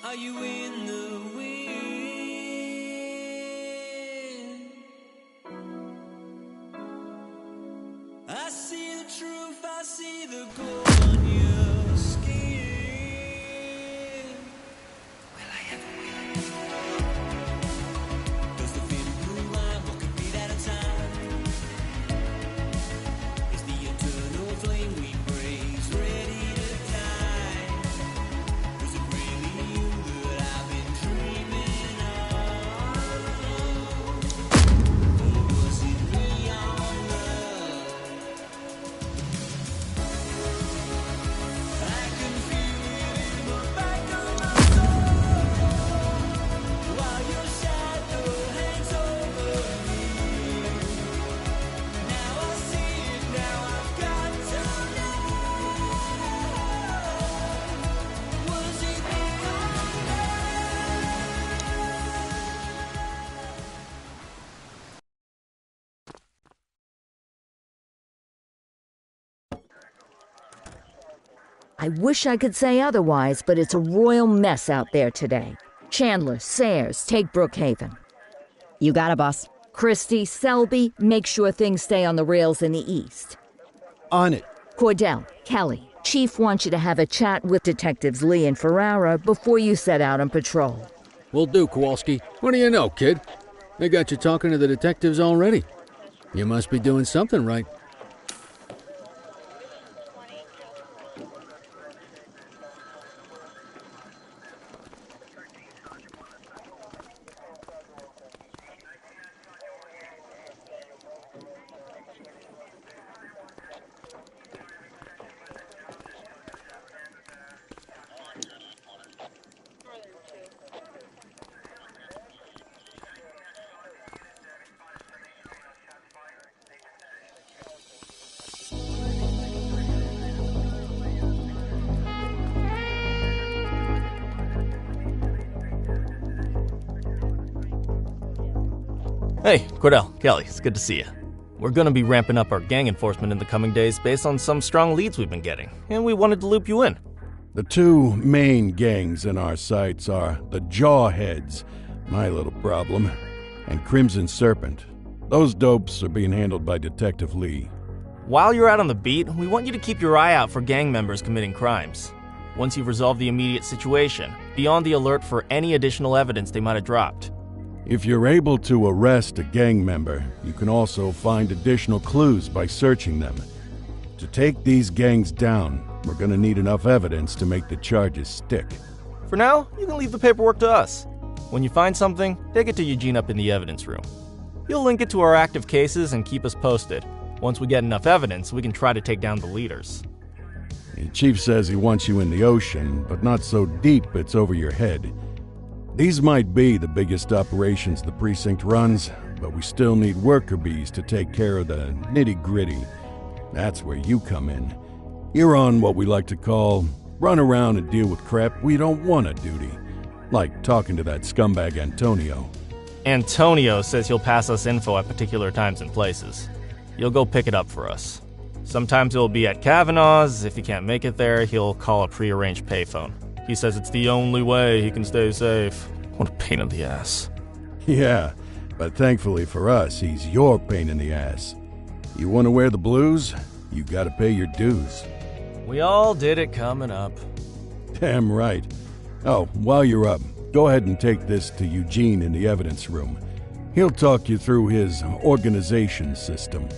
Are you in the wind? I see the truth, I see the gold on your skin. Will I ever win? Does the thin blue line walk a beat at a time? Is the eternal flame we praise ready to die? Was it really you that I've been dreaming I wish I could say otherwise, but it's a royal mess out there today. Chandler, Sayers, take Brookhaven. You got it, boss. Christie, Selby, make sure things stay on the rails in the east. On it. Cordell, Kelly, Chief wants you to have a chat with Detectives Lee and Ferrara before you set out on patrol. Will do, Kowalski. What do you know, kid? They got you talking to the detectives already. You must be doing something right. Hey, Cordell, Kelly, it's good to see you. We're gonna be ramping up our gang enforcement in the coming days based on some strong leads we've been getting, and we wanted to loop you in. The two main gangs in our sights are the Jawheads, my little problem, and Crimson Serpent. Those dopes are being handled by Detective Lee. While you're out on the beat, we want you to keep your eye out for gang members committing crimes. Once you've resolved the immediate situation, be on the alert for any additional evidence they might have dropped. If you're able to arrest a gang member, you can also find additional clues by searching them. To take these gangs down, we're gonna need enough evidence to make the charges stick. For now, you can leave the paperwork to us. When you find something, take it to Eugene up in the evidence room. He'll link it to our active cases and keep us posted. Once we get enough evidence, we can try to take down the leaders. The chief says he wants you in the ocean, but not so deep it's over your head. These might be the biggest operations the precinct runs, but we still need worker bees to take care of the nitty-gritty. That's where you come in. You're on what we like to call run around and deal with crap we don't want to duty, like talking to that scumbag Antonio. Antonio says he'll pass us info at particular times and places. You'll go pick it up for us. Sometimes it'll be at Kavanaugh's. If he can't make it there, he'll call a prearranged payphone. He says it's the only way he can stay safe. What a pain in the ass. Yeah, but thankfully for us, he's your pain in the ass. You want to wear the blues? You gotta pay your dues. We all did it coming up. Damn right. Oh, while you're up, go ahead and take this to Eugene in the evidence room. He'll talk you through his organization system.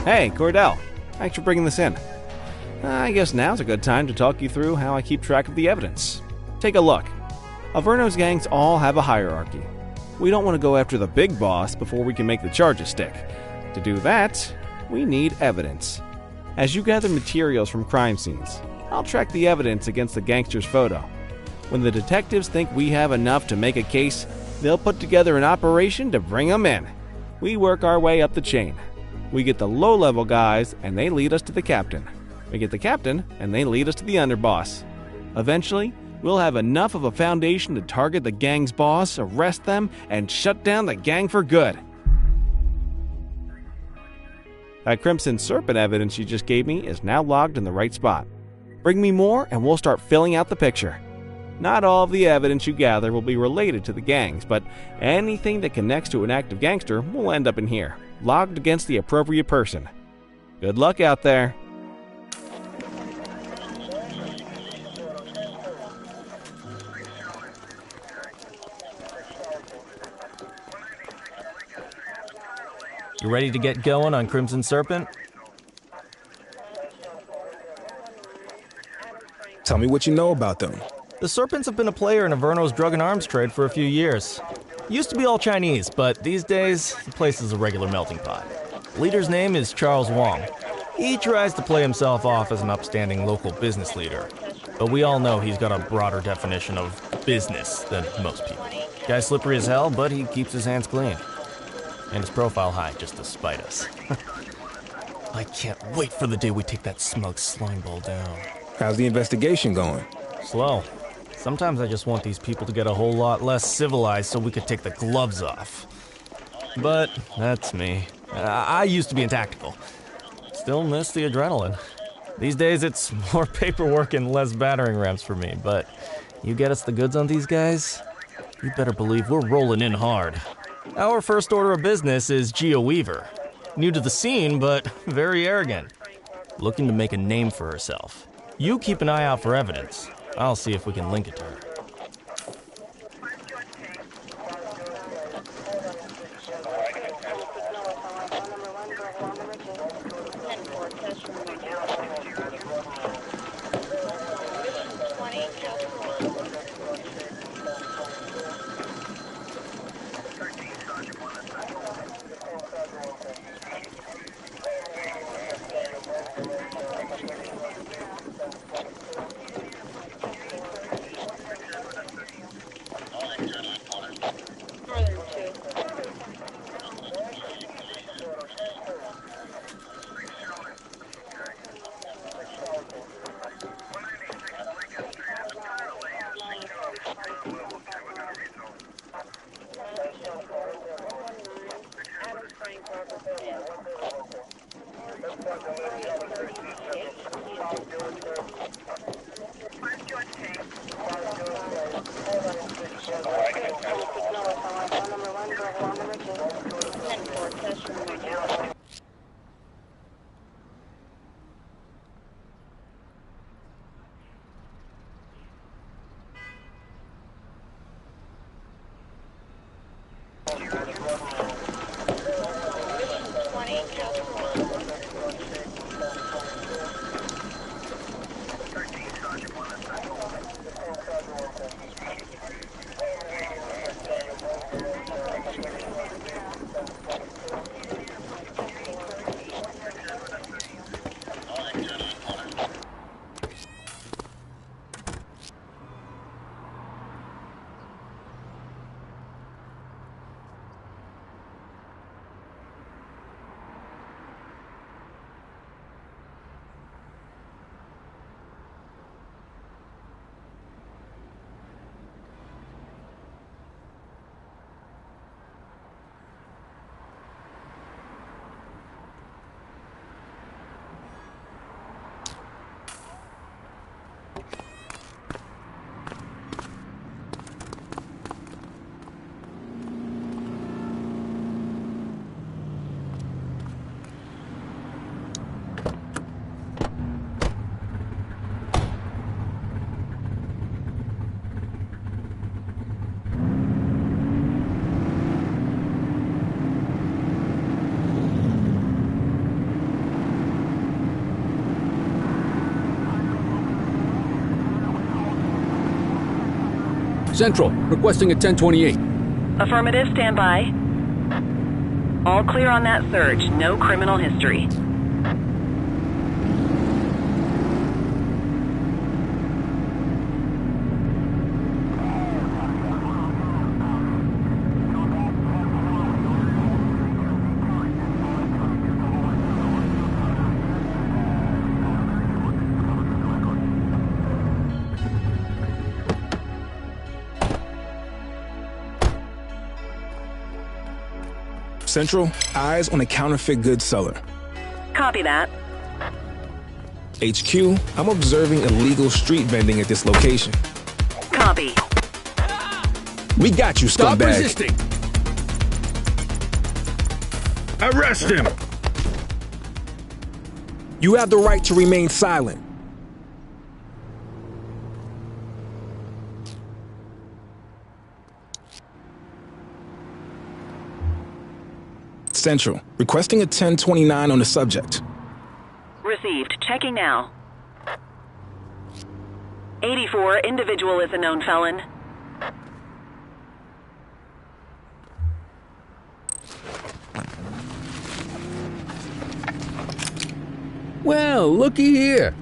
Hey, Cordell. Thanks for bringing this in. I guess now's a good time to talk you through how I keep track of the evidence. Take a look. Alverno's gangs all have a hierarchy. We don't want to go after the big boss before we can make the charges stick. To do that, we need evidence. As you gather materials from crime scenes, I'll track the evidence against the gangster's photo. When the detectives think we have enough to make a case, they'll put together an operation to bring them in. We work our way up the chain. We get the low-level guys, and they lead us to the captain. We get the captain, and they lead us to the underboss. Eventually, we'll have enough of a foundation to target the gang's boss, arrest them, and shut down the gang for good. That Crimson Serpent evidence you just gave me is now logged in the right spot. Bring me more, and we'll start filling out the picture. Not all of the evidence you gather will be related to the gangs, but anything that connects to an active gangster will end up in here, logged against the appropriate person. Good luck out there. You ready to get going on Crimson Serpent? Tell me what you know about them. The Serpents have been a player in Averno's drug and arms trade for a few years. Used to be all Chinese, but these days, the place is a regular melting pot. The leader's name is Charles Wong. He tries to play himself off as an upstanding local business leader, but we all know he's got a broader definition of business than most people. Guy's slippery as hell, but he keeps his hands clean. And his profile high, just to spite us. I can't wait for the day we take that smug slimeball down. How's the investigation going? Slow. Sometimes I just want these people to get a whole lot less civilized so we could take the gloves off. But that's me. I used to be in tactical. Still miss the adrenaline. These days it's more paperwork and less battering rams for me, but you get us the goods on these guys, you better believe we're rolling in hard. Our first order of business is Gia Weaver. New to the scene, but very arrogant. Looking to make a name for herself. You keep an eye out for evidence. I'll see if we can link it to her. Central, requesting a 1028. Affirmative, stand by. All clear on that search. No criminal history. Central, eyes on a counterfeit goods seller. Copy that. HQ, I'm observing illegal street vending at this location. Copy. We got you, Stop scumbag. resisting! Arrest him! You have the right to remain silent. Central, requesting a 1029 on the subject. Received. Checking now. 84, individual is a known felon. Well, looky here.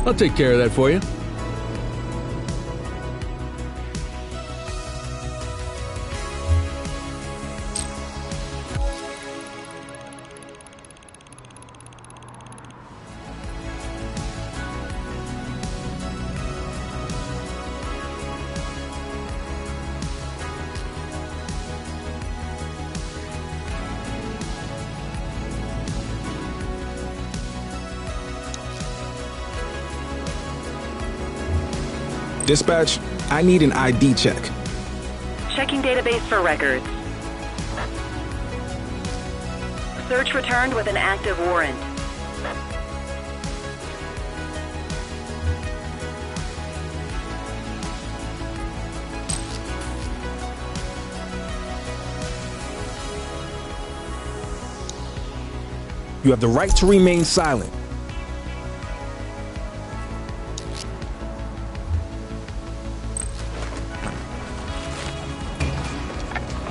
I'll take care of that for you. Dispatch, I need an ID check. Checking database for records. Search returned with an active warrant. You have the right to remain silent.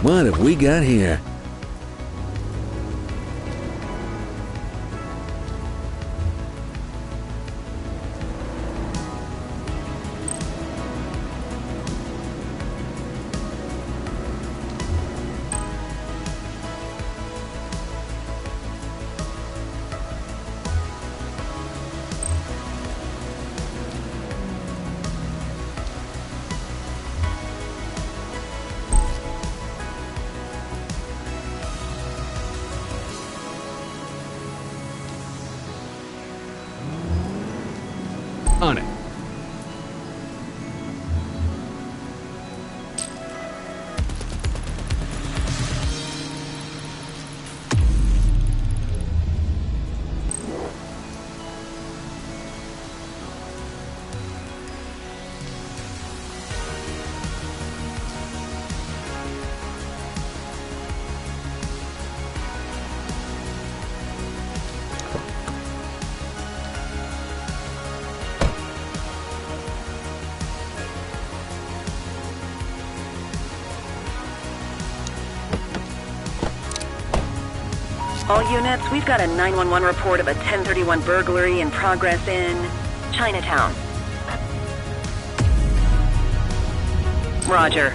What have we got here? All units, we've got a 911 report of a 1031 burglary in progress in Chinatown. Roger.